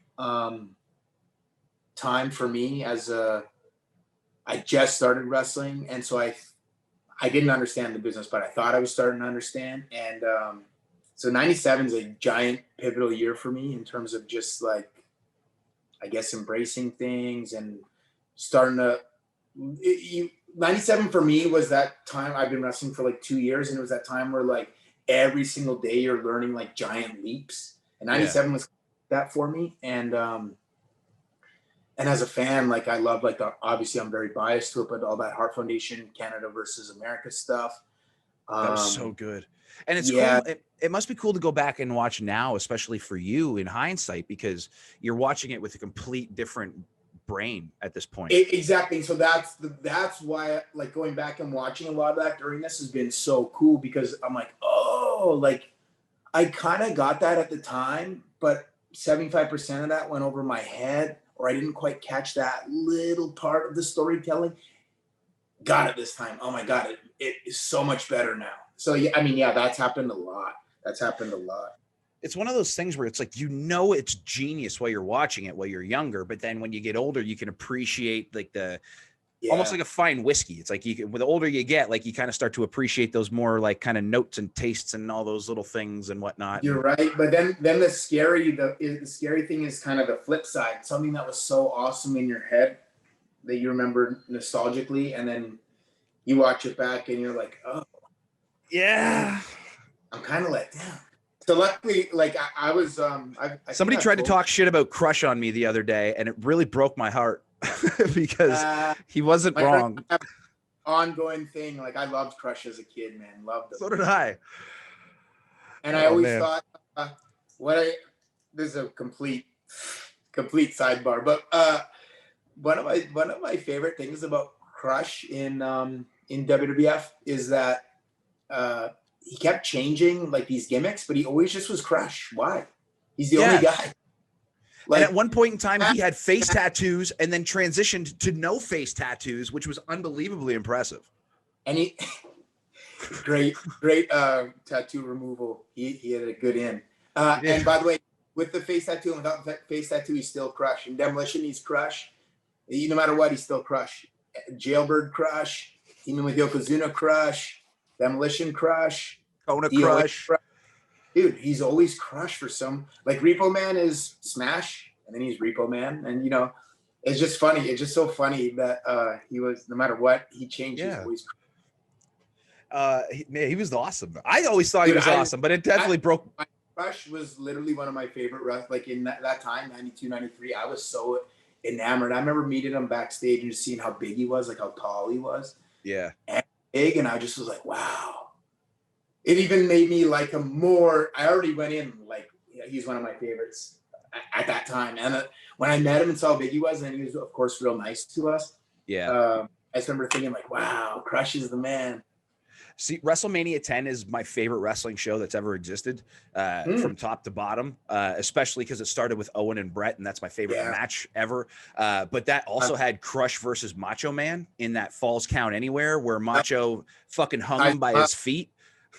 Speaker 2: time for me, as I just started wrestling, and so I didn't understand the business, but I thought I was starting to understand. And so 97 is a giant pivotal year for me in terms of just like, I guess, embracing things and starting to 97 for me was that time. I've been wrestling for like 2 years, and it was that time where like every single day you're learning like giant leaps, and 97 was that for me. And as a fan, like, I love, like, obviously I'm very biased to it, but all that Heart Foundation Canada versus America stuff.
Speaker 1: That was so good. And it's cool. It must be cool to go back and watch now, especially for you in hindsight, because you're watching it with a complete different brain at this point.
Speaker 2: Exactly. So that's why, like, going back and watching a lot of that during this has been so cool, because I'm like, oh, like, I kind of got that at the time, but 75% of that went over my head, or I didn't quite catch that little part of the storytelling. Got it this time. Oh my God, it is so much better now. So yeah, that's happened a lot.
Speaker 1: It's one of those things where it's like, it's genius while you're watching it while you're younger, but then when you get older, you can appreciate like almost like a fine whiskey. It's like with the older you get, like, you kind of start to appreciate those more like kind of notes and tastes and all those little things and whatnot.
Speaker 2: You're right. But then the scary thing is kind of the flip side. Something that was so awesome in your head that you remember nostalgically, and then you watch it back and you're like, oh
Speaker 1: yeah,
Speaker 2: I'm kind of let down. So luckily, like, I was,
Speaker 1: somebody tried to talk shit about Crush on me the other day, and it really broke my heart because he wasn't wrong.
Speaker 2: Ongoing thing. Like, I loved Crush as a kid, man. Loved him.
Speaker 1: So did I.
Speaker 2: And I always thought, this is a complete sidebar, but one of my favorite things about Crush in WWF is that he kept changing like these gimmicks, but he always just was Crush. Why? He's the only guy.
Speaker 1: Like, and at one point in time, he had face tattoos and then transitioned to no face tattoos, which was unbelievably impressive.
Speaker 2: And he great tattoo removal. He had a good in. And by the way, with the face tattoo and without the face tattoo, he's still Crush. In Demolition, he's Crush. No matter what, he's still Crush. Jailbird Crush. Even with Yokozuna Crush. Demolition Crush.
Speaker 1: Kona Crush.
Speaker 2: Dude, he's always Crush for some. Like, Repo Man is Smash, and then he's Repo Man. And, it's just funny. It's just so funny that he was, no matter what, he changed. He's always
Speaker 1: he was awesome. I always thought he was awesome, but it definitely broke.
Speaker 2: Crush was literally one of my favorite, like, in that time, 92, 93. I was so enamored. I remember meeting him backstage and just seeing how big he was, like how tall he was.
Speaker 1: Yeah.
Speaker 2: And big, and I just was like, wow. it even made me like him more. I already went in like, yeah, he's one of my favorites at that time. And when I met him and saw how big he was, and he was, of course, real nice to us.
Speaker 1: Yeah.
Speaker 2: I just remember thinking like, wow, Crush is the man.
Speaker 1: See, WrestleMania 10 is my favorite wrestling show that's ever existed, from top to bottom, especially because it started with Owen and Brett, and that's my favorite match ever. But that also had Crush versus Macho Man in that Falls Count Anywhere, where Macho fucking hung him by his feet.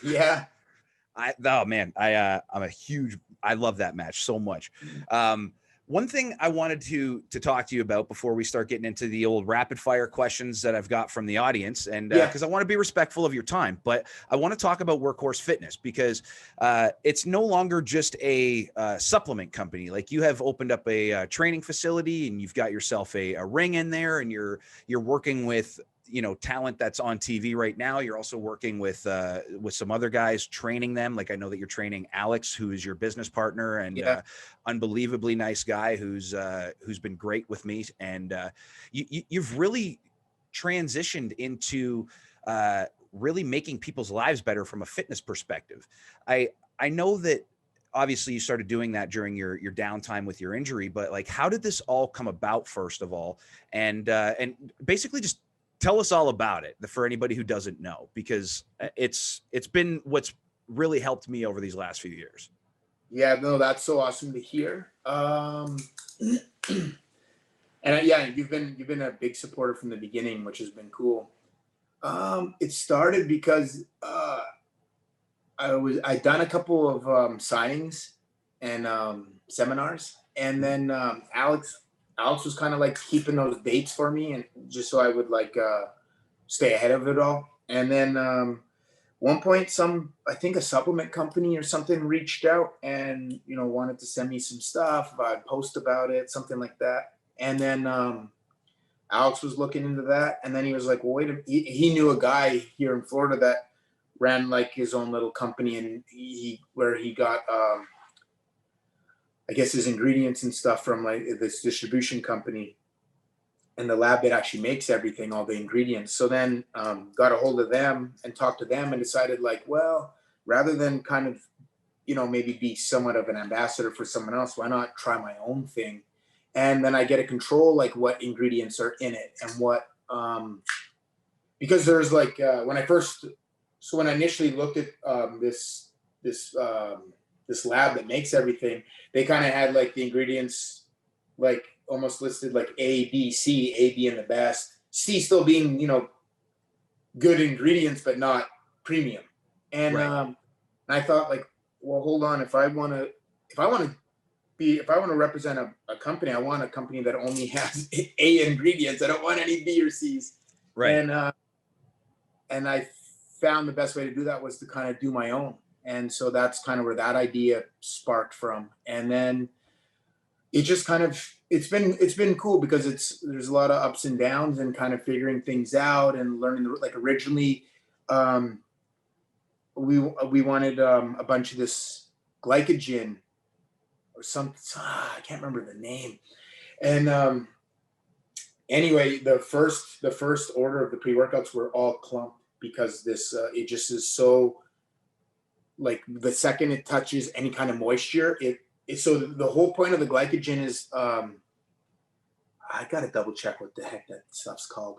Speaker 2: Yeah.
Speaker 1: I love that match so much. One thing I wanted to talk to you about before we start getting into the old rapid fire questions that I've got from the audience, and because I want to be respectful of your time, but I want to talk about Workhorse Fitness because it's no longer just a supplement company. Like, you have opened up a training facility, and you've got yourself a ring in there, and you're working with, you know, talent that's on TV right now. You're also working with some other guys, training them. Like, I know that you're training Alex, who is your business partner, and unbelievably nice guy who's been great with me. And you've really transitioned into really making people's lives better from a fitness perspective. I know that obviously you started doing that during your downtime with your injury, but like, how did this all come about, first of all? And basically just tell us all about it for anybody who doesn't know, because it's been what's really helped me over these last few years.
Speaker 2: Yeah, no, that's so awesome to hear. And yeah, you've been a big supporter from the beginning, which has been cool. It started because I'd done a couple of signings and seminars, and then Alex was kind of like keeping those dates for me, and just so I would like stay ahead of it all. And then one point, I think a supplement company or something reached out and, you know, wanted to send me some stuff. I'd post about it, something like that. And then Alex was looking into that, and then he was like, well, wait a minute. He knew a guy here in Florida that ran like his own little company, and where he got I guess his ingredients and stuff from like this distribution company, and the lab that actually makes everything, all the ingredients. So then got a hold of them and talked to them and decided like, well, rather than kind of, you know, maybe be somewhat of an ambassador for someone else, why not try my own thing? And then I get to control like what ingredients are in it and what, because there's like, when I initially looked at this lab that makes everything, they kind of had like the ingredients like almost listed like A, B, C, A being the best, C still being, you know, good ingredients but not premium. And I thought like, well, hold on, if I want to represent a company, I want a company that only has A ingredients. I don't want any B or C's.
Speaker 1: Right.
Speaker 2: And I found the best way to do that was to kind of do my own. And so that's kind of where that idea sparked from. And then it just kind of, it's been cool because there's a lot of ups and downs and kind of figuring things out and learning. Like originally, we wanted a bunch of this glycogen or something. I can't remember the name. And anyway, the first order of the pre-workouts were all clumped because this it just is so, like, the second it touches any kind of moisture, so the whole point of the glycogen is I gotta double check what the heck that stuff's called.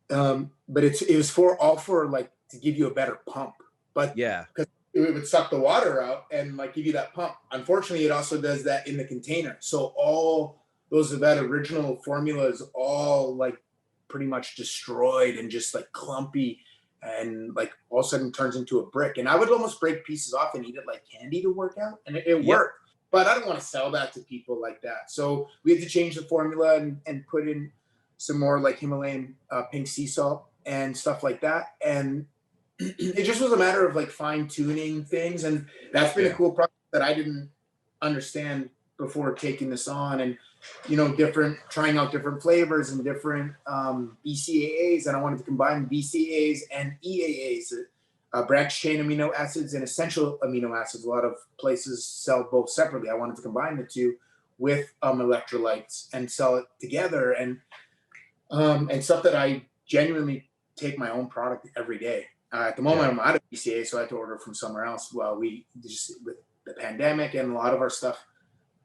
Speaker 2: But it was for like to give you a better pump. But yeah, because it would suck the water out and like give you that pump. Unfortunately, it also does that in the container. So all that original formula is all like pretty much destroyed and just like clumpy, and like all of a sudden turns into a brick. And I would almost break pieces off and eat it like candy to work out, and it worked. But I don't want to sell that to people like that. So we had to change the formula and put in some more like Himalayan pink sea salt and stuff like that. And it just was a matter of like fine tuning things. And that's been a cool process that I didn't understand before taking this on. And, you know, trying out different flavors and different BCAAs. And I wanted to combine BCAAs and EAAs, branched chain amino acids and essential amino acids. A lot of places sell both separately. I wanted to combine the two with electrolytes and sell it together, and stuff that I genuinely take my own product every day. At the moment, I'm out of BCA, so I had to order from somewhere else. Well, we just with the pandemic and a lot of our stuff,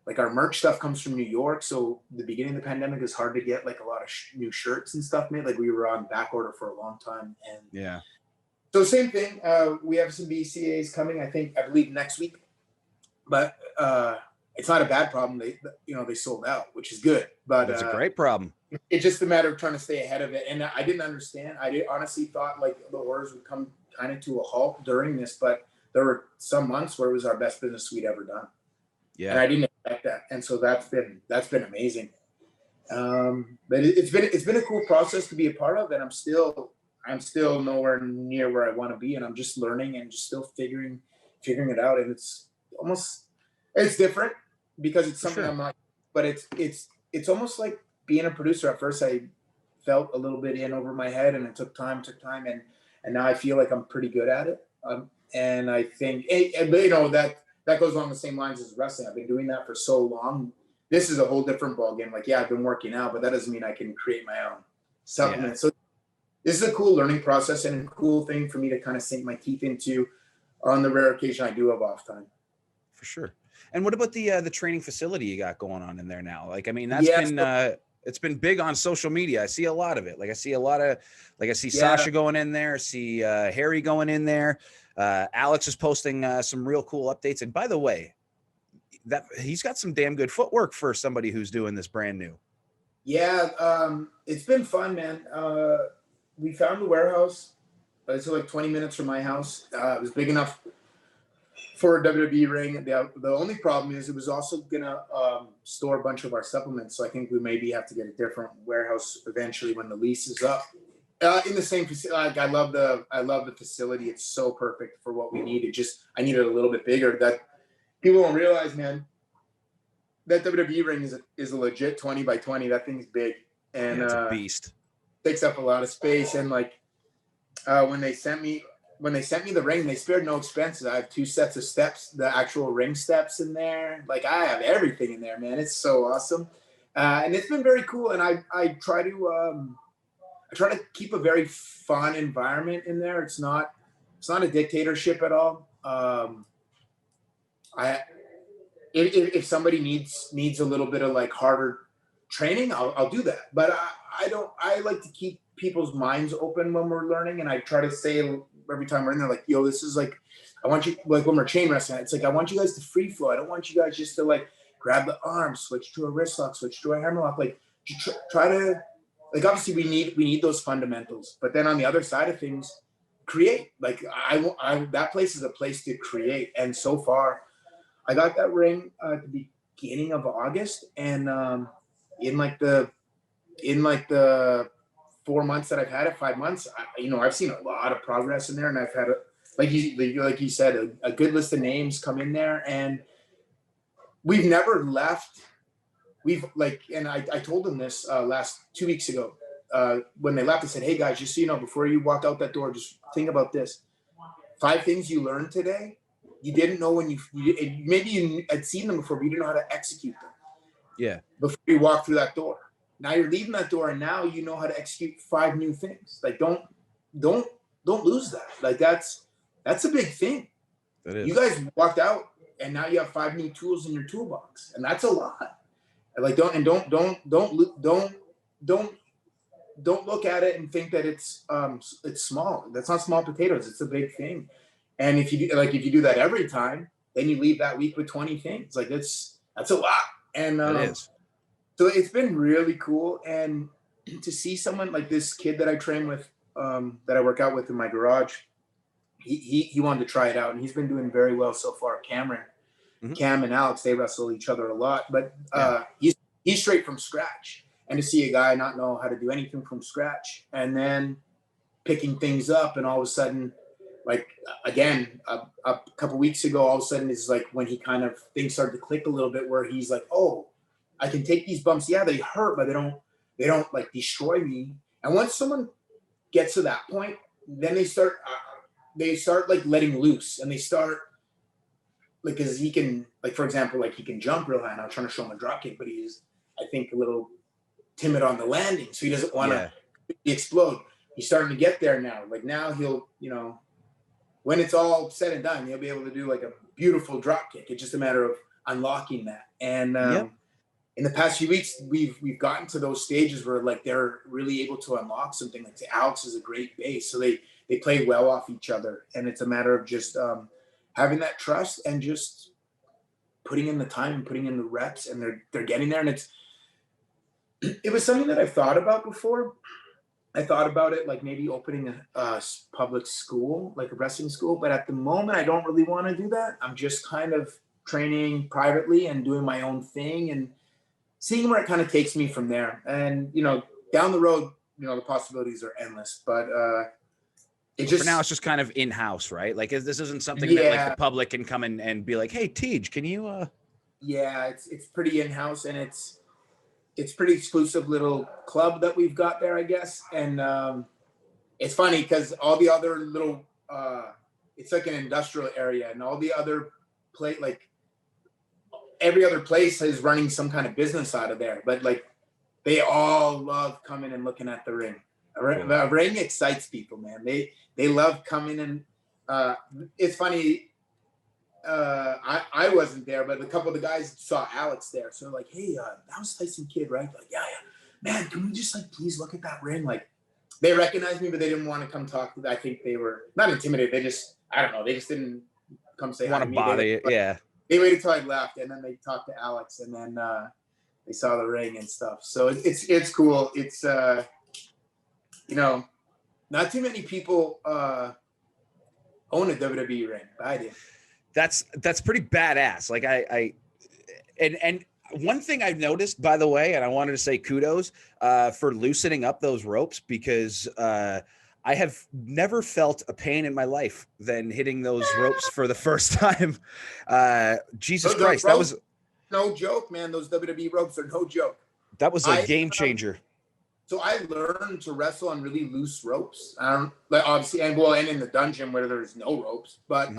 Speaker 2: like our merch stuff, comes from New York. So the beginning of the pandemic is hard to get like a lot of new shirts and stuff made. Like we were on back order for a long time, and
Speaker 1: Yeah.
Speaker 2: so same thing. We have some BCAs coming. I believe next week, but it's not a bad problem. They sold out, which is good. But
Speaker 1: It's a great problem.
Speaker 2: it's just a matter of trying to stay ahead of it. And I didn't understand. Honestly thought like the orders would come kind of to a halt during this, but there were some months where it was our best business we'd ever done.
Speaker 1: Yeah.
Speaker 2: And I didn't expect that. And so that's been amazing. But it's been a cool process to be a part of, and I'm still nowhere near where I want to be, and I'm just learning and just still figuring it out. And it's different because it's something I'm not, but it's almost like being a producer. At first I felt a little bit in over my head, and it took time, and now I feel like I'm pretty good at it. And I think, that goes along the same lines as wrestling. I've been doing that for so long. This is a whole different ballgame. Like, yeah, I've been working out, but that doesn't mean I can create my own supplements. Yeah. So this is a cool learning process and a cool thing for me to kind of sink my teeth into on the rare occasion I do have off time.
Speaker 1: For sure. And what about the training facility you got going on in there now? Like, I mean, that's it's been big on social media. I see a lot of it. Like I see Sasha going in there, I see Harry going in there. Alex is posting some real cool updates. And by the way, that he's got some damn good footwork for somebody who's doing this brand new.
Speaker 2: Yeah. It's been fun, man. We found a warehouse. It's like 20 minutes from my house. It was big enough for a WWE ring. The only problem is it was also gonna store a bunch of our supplements. So I think we maybe have to get a different warehouse eventually when the lease is up. In the same facility, like I love the facility. It's so perfect for what we need. I need it a little bit bigger. That people don't realize, man. That WWE ring is a legit 20 by 20. That thing's big, and
Speaker 1: it's a beast.
Speaker 2: Takes up a lot of space. And like when they sent me the ring, they spared no expenses. I have 2 sets of steps, the actual ring steps in there. Like I have everything in there, man. It's so awesome, and it's been very cool. And I try to keep a very fun environment in there. It's not a dictatorship at all. If somebody needs a little bit of like harder training, I'll do that. But I like to keep people's minds open when we're learning, and I try to say every time we're in there, like, yo, this is like, I want you, like when we're chain wrestling, it's like I want you guys to free flow. I don't want you guys just to like grab the arm, switch to a wrist lock, switch to a hammerlock. Like try to, like, obviously we need those fundamentals, but then on the other side of things, create. Like I that place is a place to create. And so far, I got that ring at the beginning of August, and in like the 4 months that I've had it, 5 months, I've seen a lot of progress in there, and I've had like you said, a good list of names come in there, and we've never left. And I told them this last 2 weeks ago when they left. I said, hey guys, just so you know, before you walk out that door, just think about this: 5 things you learned today. You didn't know when maybe you had seen them before, but you didn't know how to execute them.
Speaker 1: Yeah.
Speaker 2: Before you walk through that door. Now you're leaving that door, and now you know how to execute 5 new things. Like don't lose that. Like that's a big thing.
Speaker 1: That is.
Speaker 2: You guys walked out, and now you have 5 new tools in your toolbox, and that's a lot. Like don't look at it and think that it's small. That's not small potatoes. It's a big thing. And if you do that every time, then you leave that week with 20 things. Like that's a lot. And
Speaker 1: it is.
Speaker 2: So it's been really cool. And to see someone like this kid that I train with, that I work out with in my garage, he wanted to try it out, and he's been doing very well so far. Cameron, mm-hmm. Cam and Alex, they wrestle each other a lot, but he's straight from scratch. And to see a guy not know how to do anything from scratch, and then picking things up, and all of a sudden, like again, a couple weeks ago, all of a sudden it's like when he kind of things started to click a little bit, where he's like, oh, I can take these bumps. Yeah, they hurt, but they don't like destroy me. And once someone gets to that point, then they start like letting loose, and they start like, because he can, like, for example, like he can jump real high. And I was trying to show him a drop kick, but he's, I think, a little timid on the landing, so he doesn't want to explode. he's starting to get there now. Like now he'll, when it's all said and done, he'll be able to do like a beautiful drop kick. It's just a matter of unlocking that. And in the past few weeks, we've gotten to those stages where like they're really able to unlock something. Like Alex is a great base, so they play well off each other, and it's a matter of just having that trust and just putting in the time and putting in the reps, and they're getting there. And it was something that I thought about before. I thought about it like maybe opening a public school, like a wrestling school, but at the moment I don't really want to do that. I'm just kind of training privately and doing my own thing and seeing where it kind of takes me from there. And down the road, the possibilities are endless, but
Speaker 1: for now it's just kind of in-house, right? Like this isn't something that like the public can come in and be like, hey Tej, can you
Speaker 2: yeah, it's pretty in-house, and it's pretty exclusive little club that we've got there, I guess. And it's funny because all the other little it's like an industrial area, and all the other every other place is running some kind of business out of there, but like they all love coming and looking at the ring. The ring excites people, man. They love coming, and it's funny. I wasn't there, but a couple of the guys saw Alex there, so they're like, "Hey, that was Tyson Kidd, right?" Like, yeah, man. Can we just like please look at that ring? Like, they recognized me, but they didn't want to come talk to me. I think they were not intimidated. They just, I don't know. They just didn't come say hi to me.
Speaker 1: Want to bother you? Yeah.
Speaker 2: They waited till I left, and then they talked to Alex, and then they saw the ring and stuff. So it's cool. It's not too many people own a WWE ring, but I do.
Speaker 1: That's pretty badass. Like and one thing I've noticed, by the way, and I wanted to say kudos for loosening up those ropes, because I have never felt a pain in my life than hitting those ropes for the first time. Jesus Christ, that was
Speaker 2: no joke, man. Those WWE ropes are no joke.
Speaker 1: That was a game changer.
Speaker 2: So I learned to wrestle on really loose ropes. Like obviously, and in the dungeon where there's no ropes, but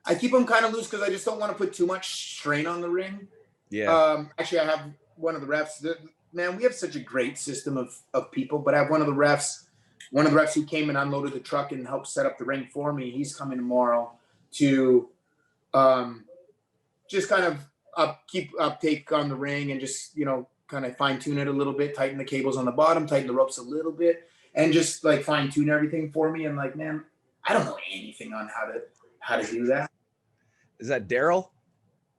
Speaker 2: I keep them kind of loose because I just don't want to put too much strain on the ring.
Speaker 1: Yeah.
Speaker 2: Actually, I have one of the refs. Man, we have such a great system of people, but I have one of the refs who came and unloaded the truck and helped set up the ring for me. He's coming tomorrow to just kind of keep uptake on the ring and just, kind of fine tune it a little bit, tighten the cables on the bottom, tighten the ropes a little bit, and just like fine tune everything for me. And like, man, I don't know anything on how to do that.
Speaker 1: Is that Daryl?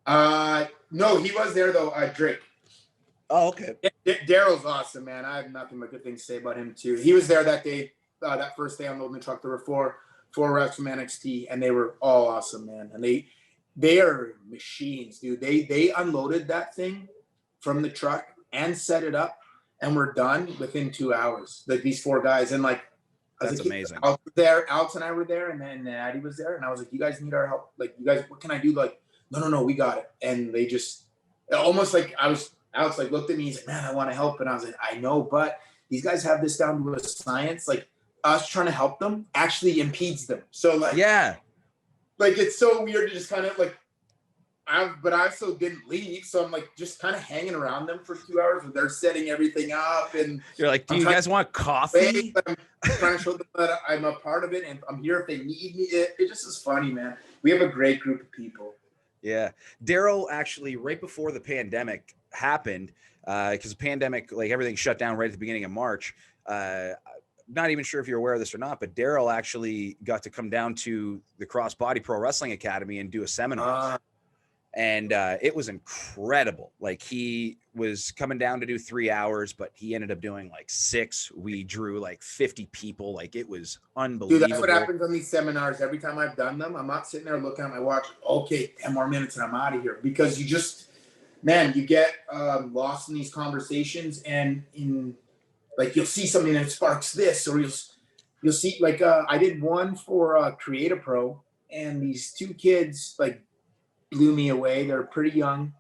Speaker 2: No, he was there though. Drake.
Speaker 1: Oh, okay.
Speaker 2: Daryl's awesome, man. I have nothing but good things to say about him too. He was there that day, that first day unloading the truck. There were four refs from NXT, and they were all awesome, man. And they are machines, dude. They unloaded that thing from the truck and set it up, and we're done within 2 hours. Like these four guys, and like
Speaker 1: that's amazing.
Speaker 2: Alex and I were there, and then Addie was there, and I was like, "You guys need our help? Like, you guys, what can I do?" Like, no, we got it. And they just almost like Alex like looked at me. He's like, "Man, I want to help," and I was like, "I know, but these guys have this down to a science. Like, us trying to help them actually impedes them. So like,
Speaker 1: yeah,
Speaker 2: like it's so weird to just kind of like." But I still didn't leave, so I'm like just kind of hanging around them for 2 hours, and they're setting everything up. And
Speaker 1: you're like, "Do you guys want coffee?"
Speaker 2: I'm trying to show them that I'm a part of it, and I'm here if they need me. It just is funny, man. We have a great group of people.
Speaker 1: Yeah, Daryl actually right before the pandemic happened, because the pandemic, like everything shut down right at the beginning of March. Not even sure if you're aware of this or not, but Daryl actually got to come down to the Crossbody Pro Wrestling Academy and do a seminar. And it was incredible. Like he was coming down to do 3 hours, but he ended up doing like 6. We drew like 50 people. Like it was unbelievable.
Speaker 2: Dude, that's what happens on these seminars. Every time I've done them, I'm not sitting there looking at my watch. Okay, 10 more minutes and I'm out of here. Because you just, man, you get lost in these conversations, and in like you'll see something that sparks this, or you'll see like I did one for Create a Pro, and these 2 kids like blew me away. They're pretty young.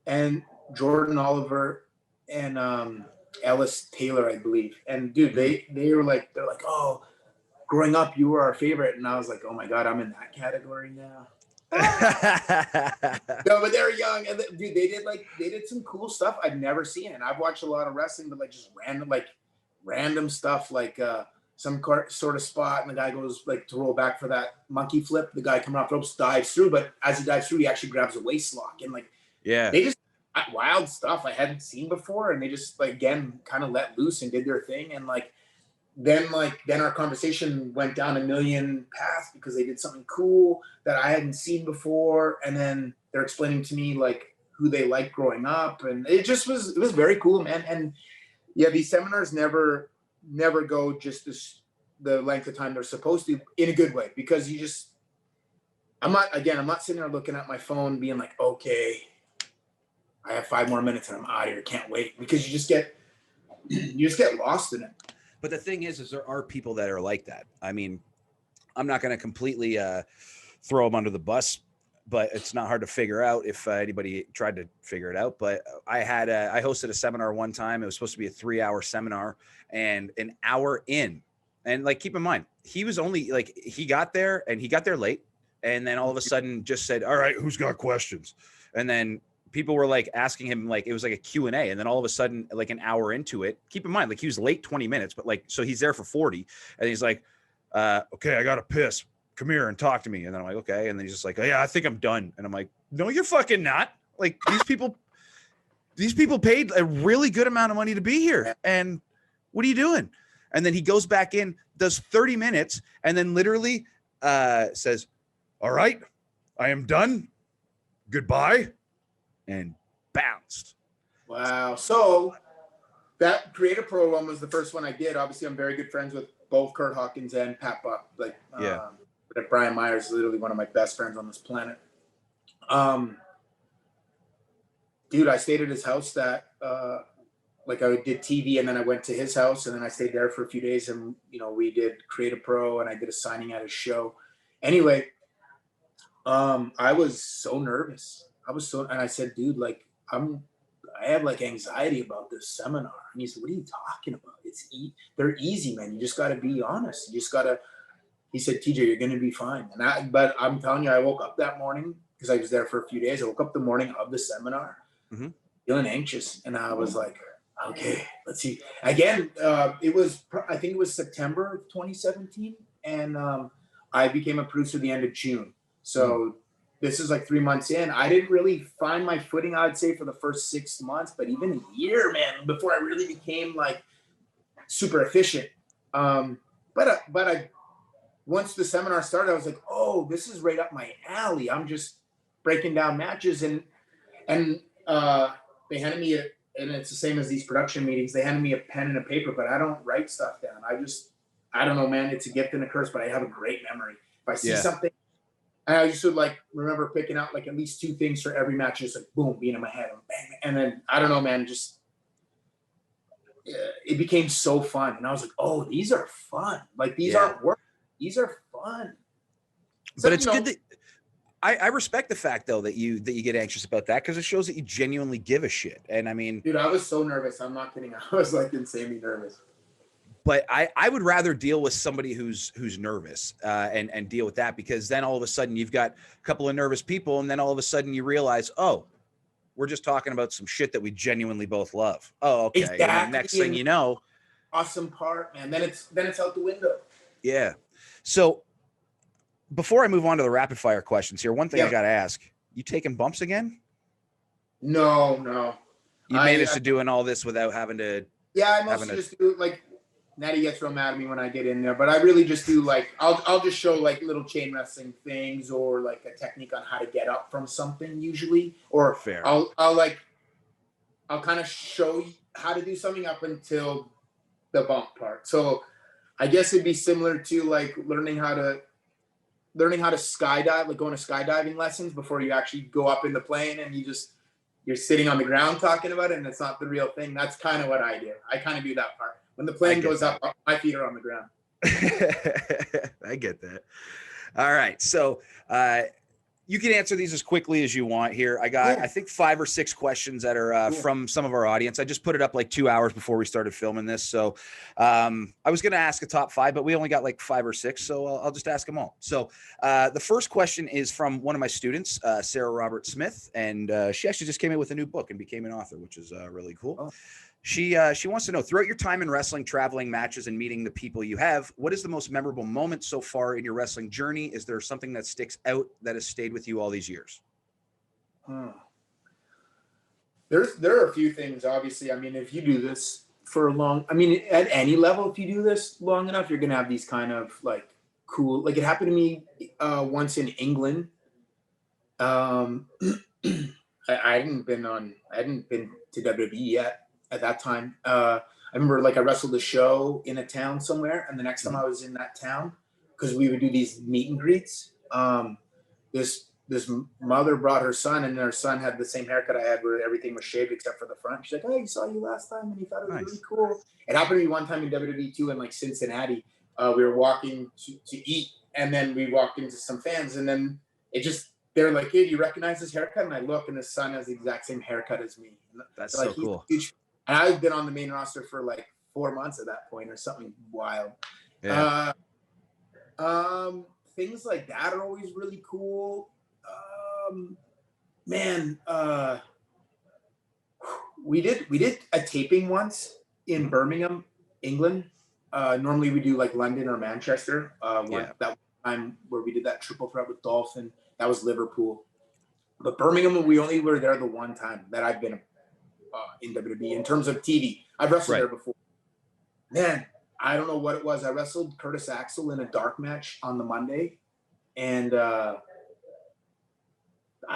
Speaker 2: And Jordan Oliver and Ellis Taylor, I believe. And dude, they were like, they're like, "Oh, growing up, you were our favorite." And I was like, "Oh my God, I'm in that category now." No, but they're young, and dude, they did some cool stuff I've never seen, and I've watched a lot of wrestling, but like just random stuff, like some sort of spot, and the guy goes like to roll back for that monkey flip. The guy coming off ropes dives through, but as he dives through, he actually grabs a waist lock, and like
Speaker 1: Yeah.
Speaker 2: they just wild stuff I hadn't seen before, and they just like again kind of let loose and did their thing, and then our conversation went down a million paths because they did something cool that I hadn't seen before, and then they're explaining to me like who they liked growing up, and it was very cool, man. And yeah, these seminars never go just the length of time they're supposed to, in a good way, because I'm not sitting there looking at my phone being like, okay, I have 5 more minutes and I'm out of here, can't wait, because you just get lost in it.
Speaker 1: But the thing is there are people that are like that. I mean, I'm not going to completely throw them under the bus, but it's not hard to figure out if anybody tried to figure it out. But I hosted a seminar one time. It was supposed to be a 3-hour seminar, and an hour in, and like, keep in mind, he was only like, he got there late. And then all of a sudden just said, all right, who's got questions? And then people were like asking him, like, it was like a Q&A. And then all of a sudden, like an hour into it, keep in mind, like he was late 20 minutes, but like, so he's there for 40. And he's like, okay, I got to piss. Come here and talk to me. And then I'm like, okay. And then he's just like, oh, yeah, I think I'm done. And I'm like, no, you're fucking not. Like, these people paid a really good amount of money to be here. And what are you doing? And then he goes back in, does 30 minutes, and then literally says, all right, I am done. Goodbye. And bounced.
Speaker 2: Wow. So that Creative Pro one was the first one I did. Obviously, I'm very good friends with both Kurt Hawkins and Pat Buck. Like, but Brian Myers is literally one of my best friends on this planet. Dude, I stayed at his house that like I did TV, and then I went to his house, and then I stayed there for a few days, and we did Creative Pro, and I did a signing at his show. Anyway, I was so nervous. And I said, dude, like I have like anxiety about this seminar. And he said, what are you talking about? They're easy, man. You just got to be honest. He said, TJ, you're going to be fine. But I'm telling you, I woke up that morning because I was there for a few days. I woke up the morning of the seminar feeling anxious. And I was like, okay, let's see. Again, I think it was September of 2017. And I became a producer the end of June. So this is like 3 months in. I didn't really find my footing, I would say, for the first 6 months, but even a year, man, before I really became like super efficient. But I once the seminar started, I was like, oh, this is right up my alley. I'm just breaking down matches, and they handed me and it's the same as these production meetings. They handed me a pen and a paper, but I don't write stuff down. I don't know, man. It's a gift and a curse, but I have a great memory. If I see something, I just would like remember picking out like at least 2 things for every match, just like boom, being in my head, bang, and then I don't know, man, just it became so fun, and I was like, oh, these are fun. Like these aren't work; these are fun.
Speaker 1: So, but it's good that I respect the fact though that you get anxious about that, because it shows that you genuinely give a shit. And I mean,
Speaker 2: dude, I was so nervous. I'm not kidding. I was like insanely nervous.
Speaker 1: But I would rather deal with somebody who's nervous and deal with that, because then all of a sudden you've got a couple of nervous people, and then all of a sudden you realize, oh, we're just talking about some shit that we genuinely both love. Oh, okay.
Speaker 2: Exactly.
Speaker 1: And then next thing you know,
Speaker 2: awesome part, man. Then it's out the window.
Speaker 1: Yeah. So before I move on to the rapid fire questions here, one thing I got to ask: you taking bumps again?
Speaker 2: No.
Speaker 1: You managed to doing all this without having to.
Speaker 2: Yeah, I mostly just do like. Natty gets real mad at me when I get in there, but I really just do like I'll just show like little chain wrestling things, or like a technique on how to get up from something usually, or
Speaker 1: fair.
Speaker 2: I'll kind of show you how to do something up until the bump part. So I guess it'd be similar to like learning how to skydive, like going to skydiving lessons before you actually go up in the plane, and you're sitting on the ground talking about it, and it's not the real thing. That's kind of what I do. I kind of do that part. When the plane goes up, my feet are on the ground.
Speaker 1: I get that. All right. So You can answer these as quickly as you want here. I got, I think 5 or 6 questions that are from some of our audience. I just put it up like 2 hours before we started filming this. So I was going to ask a top 5, but we only got like 5 or 6. So I'll just ask them all. So the first question is from one of my students, Sarah Robert Smith. And she actually just came in with a new book and became an author, which is really cool.
Speaker 2: Oh.
Speaker 1: She wants to know, throughout your time in wrestling, traveling matches and meeting the people you have, what is the most memorable moment so far in your wrestling journey? Is there something that sticks out that has stayed with you all these years?
Speaker 2: There are a few things, obviously. I mean, if you do this for at any level, if you do this long enough, you're going to have these kind of like cool, like it happened to me once in England. I hadn't been to WWE yet at that time. I remember like I wrestled a show in a town somewhere, and the next time I was in that town, because we would do these meet and greets, this mother brought her son, and her son had the same haircut I had, where everything was shaved except for the front. She's like, "Oh, he saw you last time, and he thought it was really cool." It happened to me one time in WWE too, in like Cincinnati. We were walking to eat, and then we walked into some fans, and then they're like, "Hey, do you recognize this haircut?" And I look, and his son has the exact same haircut as me.
Speaker 1: That's so cool.
Speaker 2: Huge. And I've been on the main roster for like 4 months at that point, or something wild.
Speaker 1: Yeah.
Speaker 2: Things like that are always really cool. We did a taping once in Birmingham, England. Normally we do like London or Manchester. That time where we did that triple threat with Dolphin, that was Liverpool. But Birmingham, we only were there the one time that I've been in WWE in terms of TV. I've wrestled there before. Man, I don't know what it was. I wrestled Curtis Axel in a dark match on the Monday, and I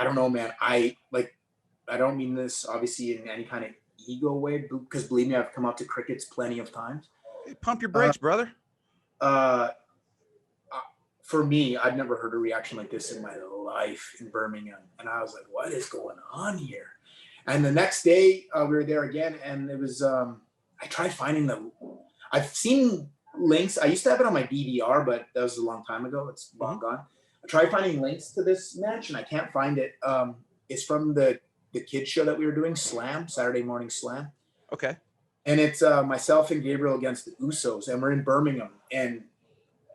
Speaker 2: don't know, man. I don't mean this obviously in any kind of ego way, because believe me, I've come out to crickets plenty of times.
Speaker 1: Pump your brakes, brother.
Speaker 2: For me, I'd never heard a reaction like this in my life in Birmingham, and I was like, "What is going on here?" And the next day, we were there again, and it was. I tried finding them. I've seen links. I used to have it on my DVR, but that was a long time ago. It's long gone. I tried finding links to this match, and I can't find it. It's from the kids show that we were doing, Slam, Saturday Morning Slam.
Speaker 1: Okay.
Speaker 2: And it's myself and Gabriel against the Usos, and we're in Birmingham, and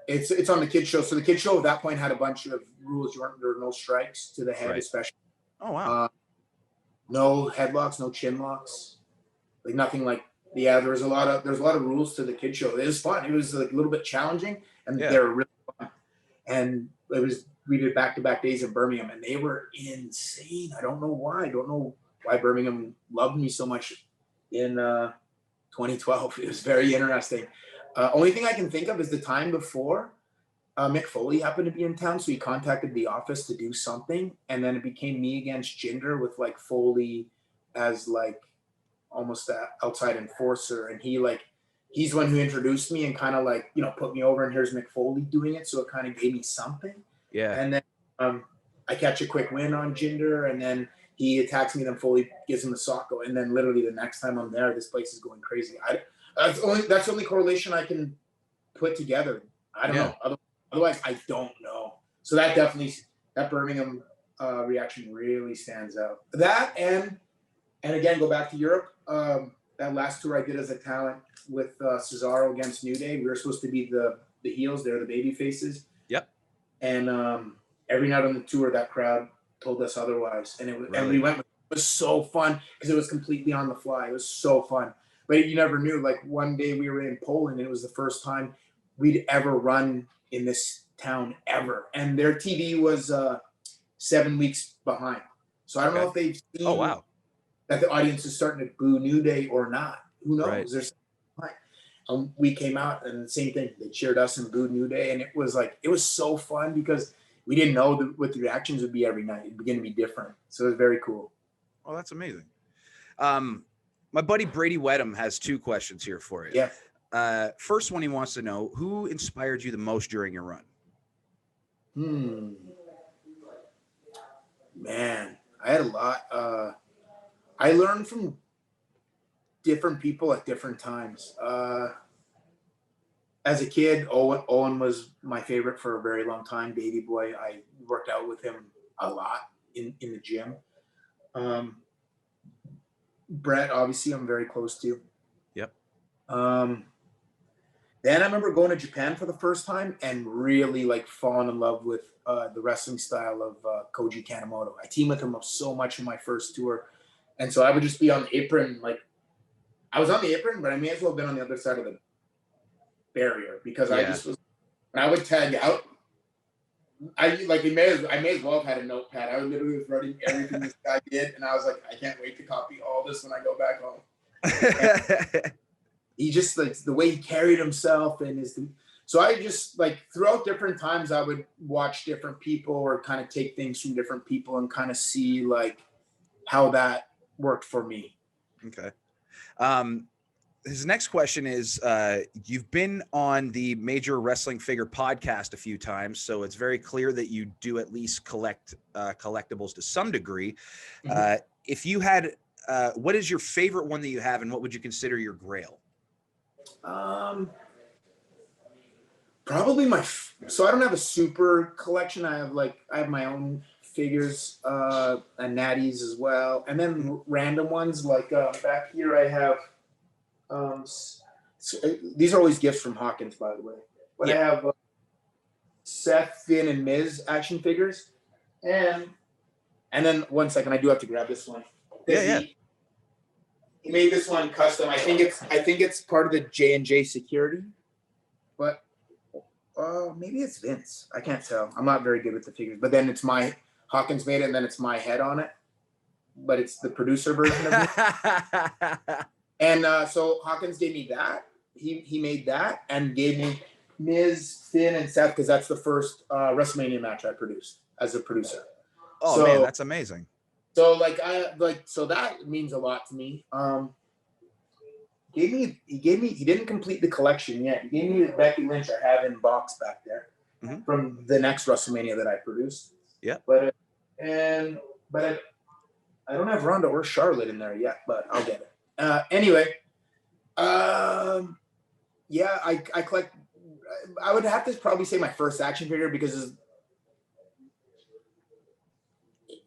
Speaker 2: it's on the kids show. So the kids show at that point had a bunch of rules. There were no strikes to the head, especially.
Speaker 1: Oh wow.
Speaker 2: No headlocks, no chin locks, like nothing like. Yeah, there was a lot of rules to the kid show. It was fun. It was like a little bit challenging, and they were really fun. And we did back-to-back days in Birmingham, and they were insane. I don't know why. I don't know why Birmingham loved me so much in 2012. It was very interesting. Only thing I can think of is the time before Mick Foley happened to be in town, so he contacted the office to do something, and then it became me against Jinder with like Foley as like almost that outside enforcer, and he's the one who introduced me and kind of like, put me over, and here's Mick Foley doing it, so it kind of gave me something. And then I catch a quick win on Jinder, and then he attacks me, then Foley gives him the Socko, and then literally the next time I'm there, this place is going crazy. That's the only correlation I can put together. I don't know. Otherwise, I don't know. So that Birmingham reaction really stands out. That and again, go back to Europe. That last tour I did as a talent with Cesaro against New Day. We were supposed to be the heels. They're the baby faces.
Speaker 1: Yep.
Speaker 2: And every night on the tour, that crowd told us otherwise. And and we went. It was so fun because it was completely on the fly. It was so fun. But you never knew. Like one day we were in Poland, and it was the first time we'd ever run in this town ever. And their TV was 7 weeks behind. So I don't know if they've seen that the audience is starting to boo New Day or not. Who knows?
Speaker 1: Right.
Speaker 2: There's we came out, and the same thing. They cheered us and booed New Day. And it was so fun because we didn't know what the reactions would be every night. It'd begin to be different. So it was very cool.
Speaker 1: Oh, that's amazing. My buddy Brady Wedham has 2 questions here for you.
Speaker 2: Yeah.
Speaker 1: First one, he wants to know, who inspired you the most during your run?
Speaker 2: Man, I had a lot. I learned from different people at different times. As a kid, Owen was my favorite for a very long time. Baby Boy, I worked out with him a lot in the gym. Brett, obviously, I'm very close to.
Speaker 1: Yep.
Speaker 2: Then I remember going to Japan for the first time and really like falling in love with the wrestling style of Koji Kanemoto. I teamed with him up so much in my first tour. And so I would just be on the apron. Like I was on the apron, but I may as well have been on the other side of the barrier because I just was, when I would tag out, I may as well have had a notepad. I literally was writing everything this guy did. And I was like, I can't wait to copy all this when I go back home. He just like the way he carried himself and so I just like throughout different times I would watch different people or kind of take things from different people and kind of see like how that worked for me.
Speaker 1: Okay. His next question is, you've been on the Major Wrestling Figure podcast a few times, so it's very clear that you do at least collect collectibles to some degree. Mm-hmm. If you had, what is your favorite one that you have and what would you consider your grail?
Speaker 2: Probably so I don't have a super collection. I have my own figures and natties as well, and then random ones like back here I have these are always gifts from Hawkins, by the way, but I have Seth, Finn, and Miz action figures, and then 1 second, I do have to grab this one. He made this one custom. I think it's part of the J&J security, but maybe it's Vince. I can't tell. I'm not very good with the figures. But then Hawkins made it, and then it's my head on it. But it's the producer version of it. And so Hawkins gave me that. He made that and gave me Miz, Finn, and Seth because that's the first WrestleMania match I produced as a producer.
Speaker 1: Oh man, that's amazing.
Speaker 2: So so that means a lot to me. He didn't complete the collection yet. He gave me the Becky Lynch I have in box back there from the next WrestleMania that I produced. Yeah. But I don't have Ronda or Charlotte in there yet, but I'll get it. Anyway, I collect. I would have to probably say my first action figure because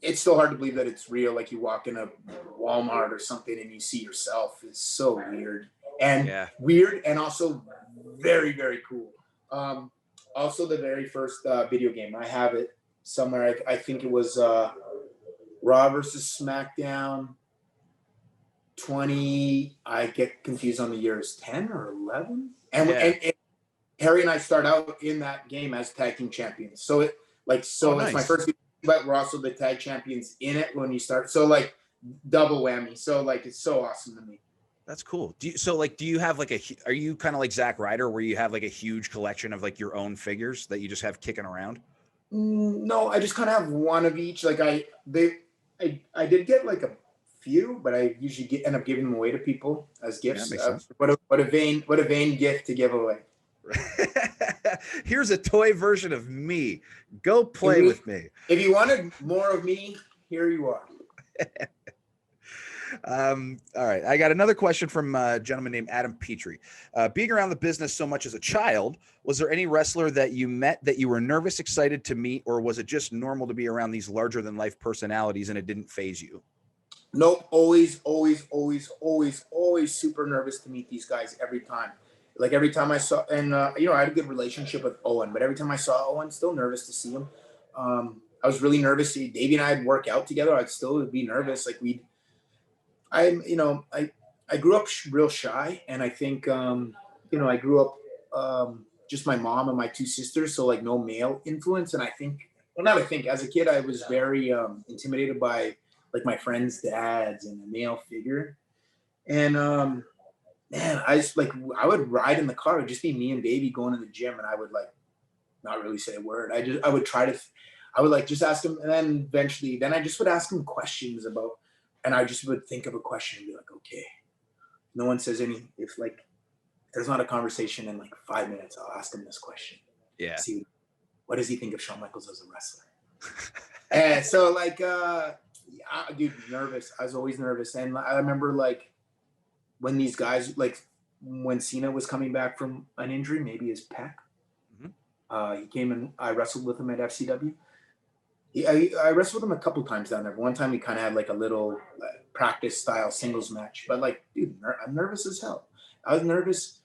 Speaker 2: it's still hard to believe that it's real. Like you walk in a Walmart or something and you see yourself. It's so weird and also very, very cool. Also the very first video game. I have it somewhere. I think it was Raw versus SmackDown 20. I get confused on the years, 10 or 11. And Harry and I start out in that game as tag team champions. So it's my first game, but we're also the tag champions in it when you start. So like double whammy. So like it's so awesome to me.
Speaker 1: That's cool. Do you have are you kind of like Zack Ryder where you have like a huge collection of like your own figures that you just have kicking around?
Speaker 2: No, I just kind of have one of each. Like I did get like a few, but I usually end up giving them away to people as gifts. Yeah, what a vain gift to give away.
Speaker 1: Here's a toy version of me. Go play with me.
Speaker 2: If you wanted more of me, here you are.
Speaker 1: All right. I got another question from a gentleman named Adam Petrie. Being around the business so much as a child, was there any wrestler that you met that you were nervous, excited to meet, or was it just normal to be around these larger than life personalities and it didn't faze you?
Speaker 2: Nope. Always super nervous to meet these guys every time. Like every time I saw, and I had a good relationship with Owen, but every time I saw Owen, still nervous to see him. I was really nervous. Davey and I'd work out together. I'd still be nervous. Like I grew up real shy, and I think, I grew up just my mom and my two sisters, so like no male influence. And as a kid, I was very intimidated by like my friends' dads and a male figure. And man, I would ride in the car. It would just be me and Davey going to the gym, and I would like not really say a word. I would like just ask him, and then eventually, I just would ask him questions about. And I just would think of a question and be like, okay, no one says if there's not a conversation in like 5 minutes, I'll ask him this question.
Speaker 1: Yeah.
Speaker 2: See, what does he think of Shawn Michaels as a wrestler? And so dude, nervous. I was always nervous. And I remember like when these guys, like when Cena was coming back from an injury, maybe his pec, he came and I wrestled with him at FCW. Yeah, I wrestled him a couple times down there. One time we kind of had like a little practice style singles match, but like, dude, I'm nervous as hell. I was nervous.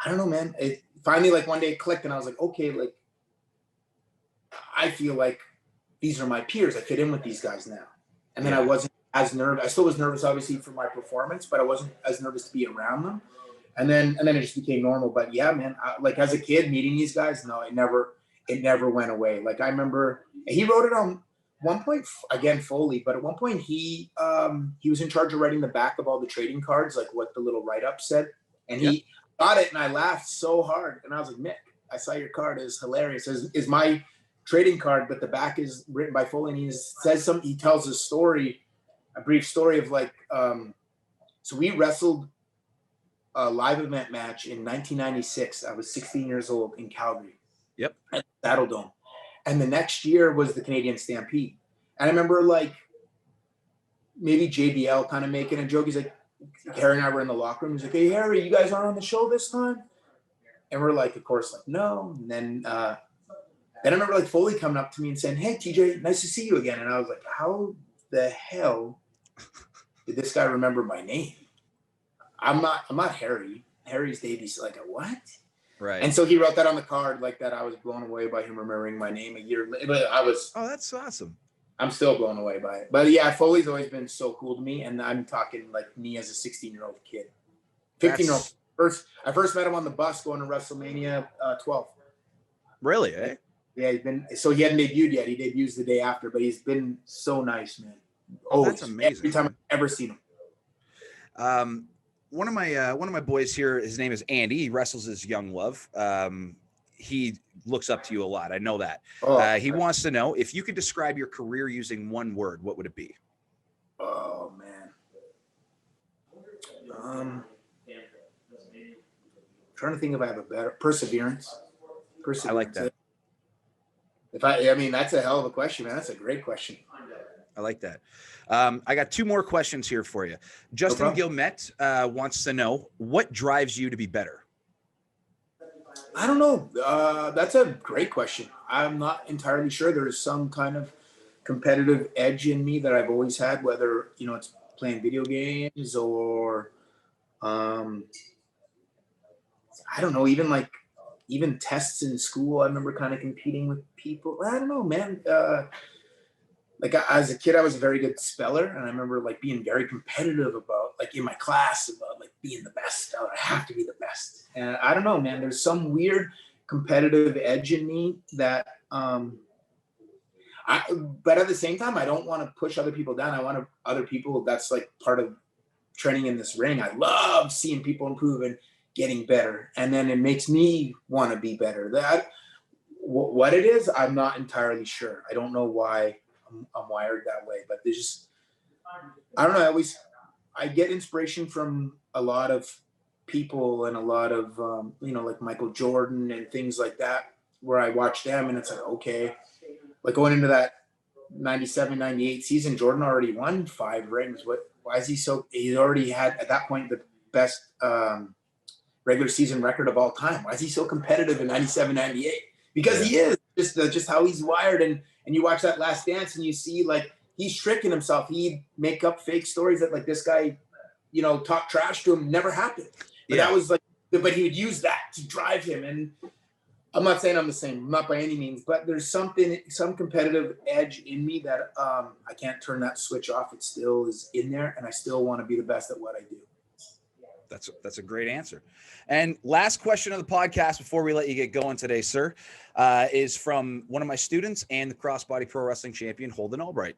Speaker 2: I don't know, man. It finally, like one day it clicked, and I was like, okay, like I feel like these are my peers. I fit in with these guys now. And then I wasn't as nervous. I still was nervous, obviously, for my performance, but I wasn't as nervous to be around them. And then it just became normal. But yeah, man, like as a kid meeting these guys, no, it never went away. Like I remember he wrote it on one point again, Foley, but at one point he was in charge of writing the back of all the trading cards, like what the little write up said, and he got it, and I laughed so hard, and I was like, Mick, I saw your card, it's hilarious. Is my trading card, but the back is written by Foley, and he tells a story, a brief story of like, so we wrestled a live event match in 1996. I was 16 years old in Calgary.
Speaker 1: Yep.
Speaker 2: At the Saddle Dome. And the next year was the Canadian Stampede. And I remember like maybe JBL kind of making a joke. He's like, Harry and I were in the locker room. He's like, hey, Harry, you guys aren't on the show this time? And we're like, of course, like, no. And then I remember like Foley coming up to me and saying, hey, TJ, nice to see you again. And I was like, how the hell did this guy remember my name? I'm not Harry. Harry's Davies. Like, what?
Speaker 1: Right.
Speaker 2: And so he wrote that on the card like that. I was blown away by him remembering my name a year later. But
Speaker 1: oh, that's awesome.
Speaker 2: I'm still blown away by it. But yeah, Foley's always been so cool to me. And I'm talking like me as a 16-year-old kid. 15-year-old. I first met him on the bus going to WrestleMania 12.
Speaker 1: Really, eh?
Speaker 2: Yeah, he hadn't debuted yet. He debuts the day after, but he's been so nice, man.
Speaker 1: Oh, that's amazing.
Speaker 2: Every time I've ever seen
Speaker 1: him. One of my boys here, his name is Andy. He wrestles as Young Love. He looks up to you a lot. I know that. He wants to know if you could describe your career using one word, what would it be?
Speaker 2: Oh man. Trying to think if I have a better perseverance.
Speaker 1: I like that.
Speaker 2: I mean, that's a hell of a question, man. That's a great question.
Speaker 1: I like that. I got two more questions here for you. Justin Gilmet wants to know, what drives you to be better?
Speaker 2: I don't know. That's a great question. I'm not entirely sure. There's some kind of competitive edge in me that I've always had, whether, it's playing video games or, I don't know, even tests in school. I remember kind of competing with people. I don't know, man. Like as a kid, I was a very good speller, and I remember like being very competitive about like in my class about like being the best speller. I have to be the best. And I don't know, man, there's some weird competitive edge in me that, but at the same time, I don't want to push other people down. I want other people. That's like part of training in this ring. I love seeing people improve and getting better. And then it makes me want to be better. What it is, I'm not entirely sure. I don't know why I'm wired that way, but there's just, I don't know. I get inspiration from a lot of people and a lot of, like Michael Jordan and things like that, where I watch them and it's like, okay, like going into that 97, 98 season, Jordan already won 5 rings. Why is he already had at that point the best regular season record of all time. Why is he so competitive in 97, 98? Because he is just how he's wired. And you watch that Last Dance and you see like he's tricking himself. He'd make up fake stories that like this guy, talk trash to him, never happened. But that was like, but he would use that to drive him. And I'm not saying I'm the same, not by any means, but there's some competitive edge in me that I can't turn that switch off. It still is in there, and I still want to be the best at what I do.
Speaker 1: That's a great answer. And last question of the podcast before we let you get going today, sir, is from one of my students and the crossbody pro wrestling champion, Holden Albright.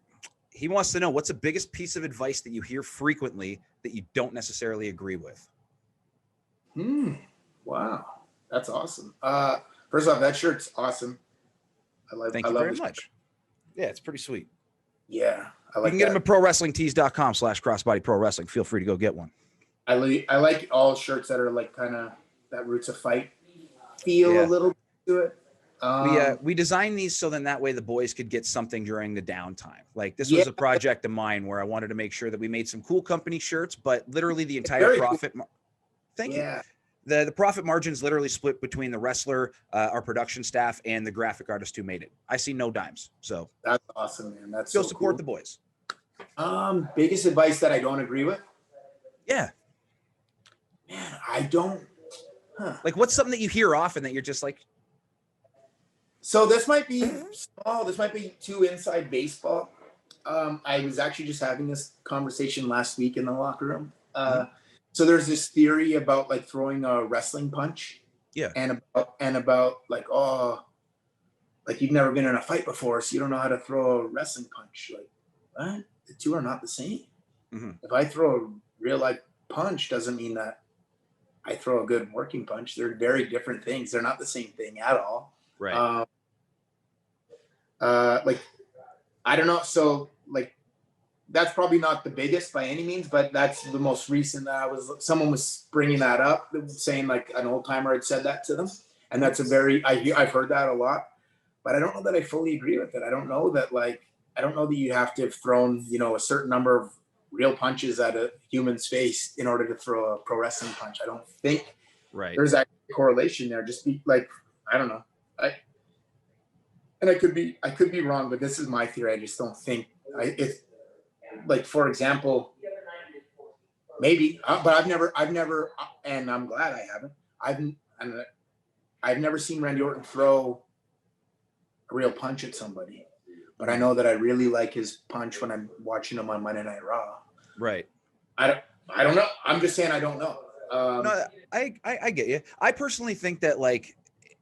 Speaker 1: He wants to know, what's the biggest piece of advice that you hear frequently that you don't necessarily agree with?
Speaker 2: Wow. That's awesome. First off, that shirt's awesome.
Speaker 1: Thank you very much. Yeah, it's pretty sweet.
Speaker 2: Yeah.
Speaker 1: You can get them at prowrestlingtees.com/crossbodyprowrestling. Feel free to go get one.
Speaker 2: I like all shirts that are like kind of that Roots of Fight feel a little bit to it.
Speaker 1: We designed these so then that way the boys could get something during the downtime. Like this was a project of mine where I wanted to make sure that we made some cool company shirts, but literally the entire profit. Thank you. The profit margin's literally split between the wrestler, our production staff, and the graphic artist who made it. I see no dimes. So
Speaker 2: That's awesome, man. That's
Speaker 1: go
Speaker 2: so
Speaker 1: support
Speaker 2: cool.
Speaker 1: the boys.
Speaker 2: Biggest advice that I don't agree with?
Speaker 1: Yeah.
Speaker 2: Man, I don't.
Speaker 1: Like, what's something that you hear often that you're just like,
Speaker 2: so this might be small. This might be too inside baseball. I was actually just having this conversation last week in the locker room. So there's this theory about like throwing a wrestling punch.
Speaker 1: Yeah.
Speaker 2: And about like, oh, like you've never been in a fight before, so you don't know how to throw a wrestling punch. Like, what? The two are not the same. If I throw a real life punch, doesn't mean that I throw a good working punch. They're very different things. They're not the same thing at all.
Speaker 1: right.
Speaker 2: Like, I don't know. So like, that's probably not the biggest by any means, but that's the most recent that someone was bringing that up, saying like an old timer had said that to them. And that's I've heard that a lot, but I don't know that I fully agree with it. I don't know that you have to have thrown, a certain number of real punches at a human's face in order to throw a pro wrestling punch. I don't think there's that correlation there. Just be like, I don't know. I could be wrong, but this is my theory. I just don't think it's like, for example, maybe, but I've never, and I'm glad I haven't. I've never seen Randy Orton throw a real punch at somebody, but I know that I really like his punch when I'm watching him on Monday Night Raw.
Speaker 1: Right.
Speaker 2: I don't know. I'm just saying I don't know.
Speaker 1: No, I get you. I personally think that, like,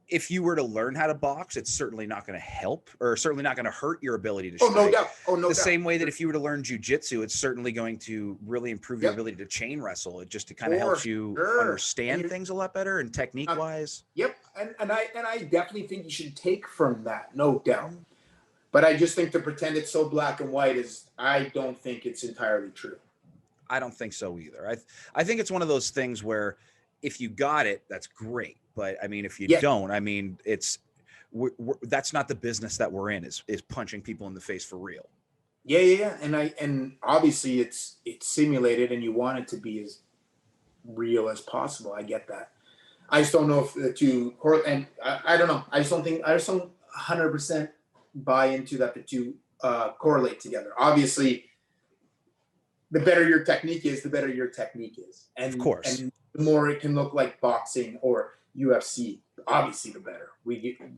Speaker 1: if you were to learn how to box, it's certainly not going to help, or certainly not going to hurt your ability to strike.
Speaker 2: Oh, no doubt.
Speaker 1: The same way that if you were to learn jujitsu, it's certainly going to really improve your ability to chain wrestle. It just kind of helps you understand things a lot better and technique wise.
Speaker 2: Yep. And I definitely think you should take from that, no doubt. But I just think to pretend it's so black and white I don't think it's entirely true.
Speaker 1: I don't think so either. I think it's one of those things where if you got it, that's great. But I mean, if you don't, I mean, that's not the business that we're in, is punching people in the face for real.
Speaker 2: Yeah. And obviously it's simulated and you want it to be as real as possible. I get that. I just don't know if the two, and I don't know. I just don't 100% buy into that the two correlate together. Obviously, the better your technique is, the better your technique is. And,
Speaker 1: of course.
Speaker 2: And the more it can look like boxing or UFC, obviously the better.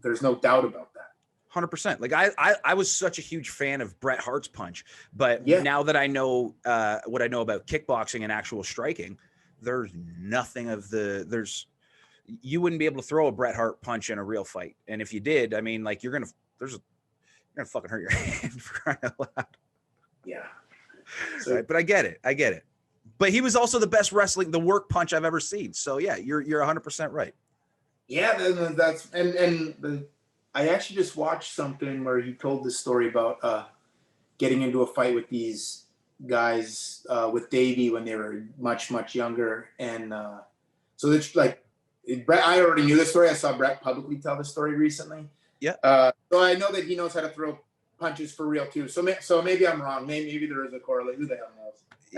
Speaker 2: There's no doubt about that.
Speaker 1: 100%. Like I was such a huge fan of Bret Hart's punch, but now that I know what I know about kickboxing and actual striking, there's nothing of you wouldn't be able to throw a Bret Hart punch in a real fight. And if you did, I mean, like, you're gonna fucking hurt your hand for crying out loud.
Speaker 2: Yeah.
Speaker 1: So, right, but I get it. But he was also the best the work punch I've ever seen. So yeah, you're 100% right.
Speaker 2: Yeah, that's I actually just watched something where he told this story about getting into a fight with these guys with Davey when they were much, much younger. And so it's like, Brett, I already knew this story. I saw Brett publicly tell the story recently.
Speaker 1: Yeah.
Speaker 2: So I know that he knows how to throw punches for real too. So maybe I'm wrong. Maybe there is a correlate. Who the hell knows?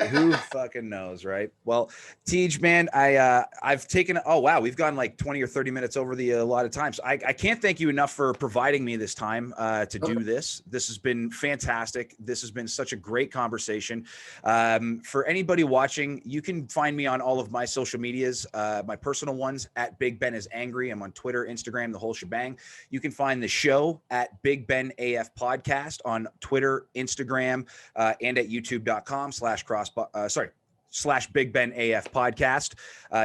Speaker 1: Who fucking knows, right? Well, Tej, man, I've taken, oh wow, we've gone like 20 or 30 minutes over the allotted time. So I can't thank you enough for providing me this time to do this. This has been fantastic. This has been such a great conversation. For anybody watching, you can find me on all of my social medias, my personal ones at Big Ben is Angry. I'm on Twitter, Instagram, the whole shebang. You can find the show at Big Ben AF Podcast on Twitter, Instagram, and at youtube.com/Big Ben AF Podcast.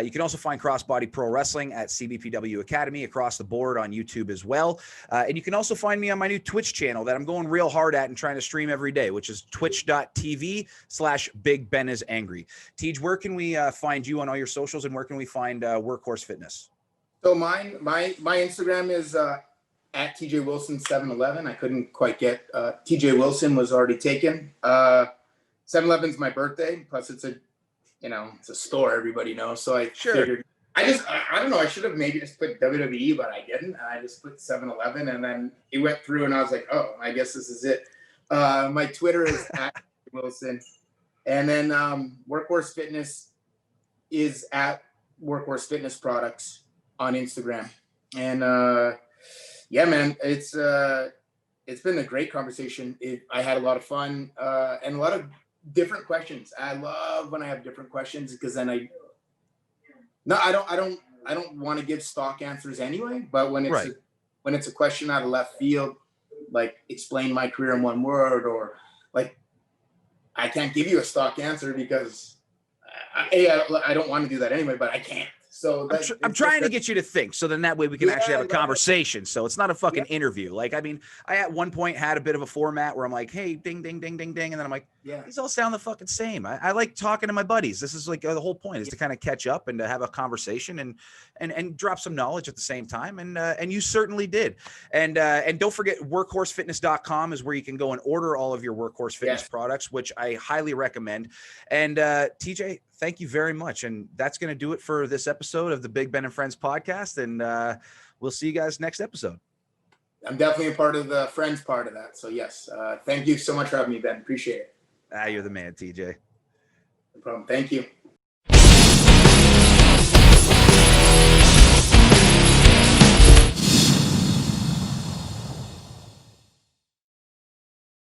Speaker 1: You can also find Crossbody Pro Wrestling at CBPW Academy across the board on YouTube as well. And you can also find me on my new Twitch channel that I'm going real hard at and trying to stream every day, which is twitch.tv/Big Ben is Angry. Tej, where can we find you on all your socials, and where can we find Workhorse Fitness?
Speaker 2: So my Instagram is at TJ Wilson 711. I couldn't quite get TJ Wilson was already taken. 711's my birthday. Plus it's a store everybody knows. So I figured I don't know. I should have maybe just put WWE, but I didn't. I just put 711, and then it went through, and I was like, oh, I guess this is it. My Twitter is at Wilson, and then Workhorse Fitness is at Workhorse Fitness Products on Instagram. And yeah, man, it's been a great conversation. I had a lot of fun and a lot of different questions. I love when I have different questions because then I don't want to give stock answers anyway. But when it's a question out of left field, like explain my career in one word, or like I can't give you a stock answer because I don't want to do that anyway, but I can't. So
Speaker 1: I'm trying to get you to think, so then that way we can actually have a conversation. So it's not a fucking interview. Like, I mean, I at one point had a bit of a format where I'm like, hey, ding, ding, ding, ding, ding. And then I'm like, these all sound the fucking same. I like talking to my buddies. This is like the whole point is to kind of catch up and to have a conversation and drop some knowledge at the same time. And you certainly did. And don't forget, workhorsefitness.com is where you can go and order all of your Workhorse Fitness products, which I highly recommend. And TJ, thank you very much. And that's going to do it for this episode of the Big Ben and Friends podcast. And we'll see you guys next episode.
Speaker 2: I'm definitely a part of the friends part of that. So yes, thank you so much for having me, Ben. Appreciate it.
Speaker 1: You're the man, TJ.
Speaker 2: No problem. Thank you.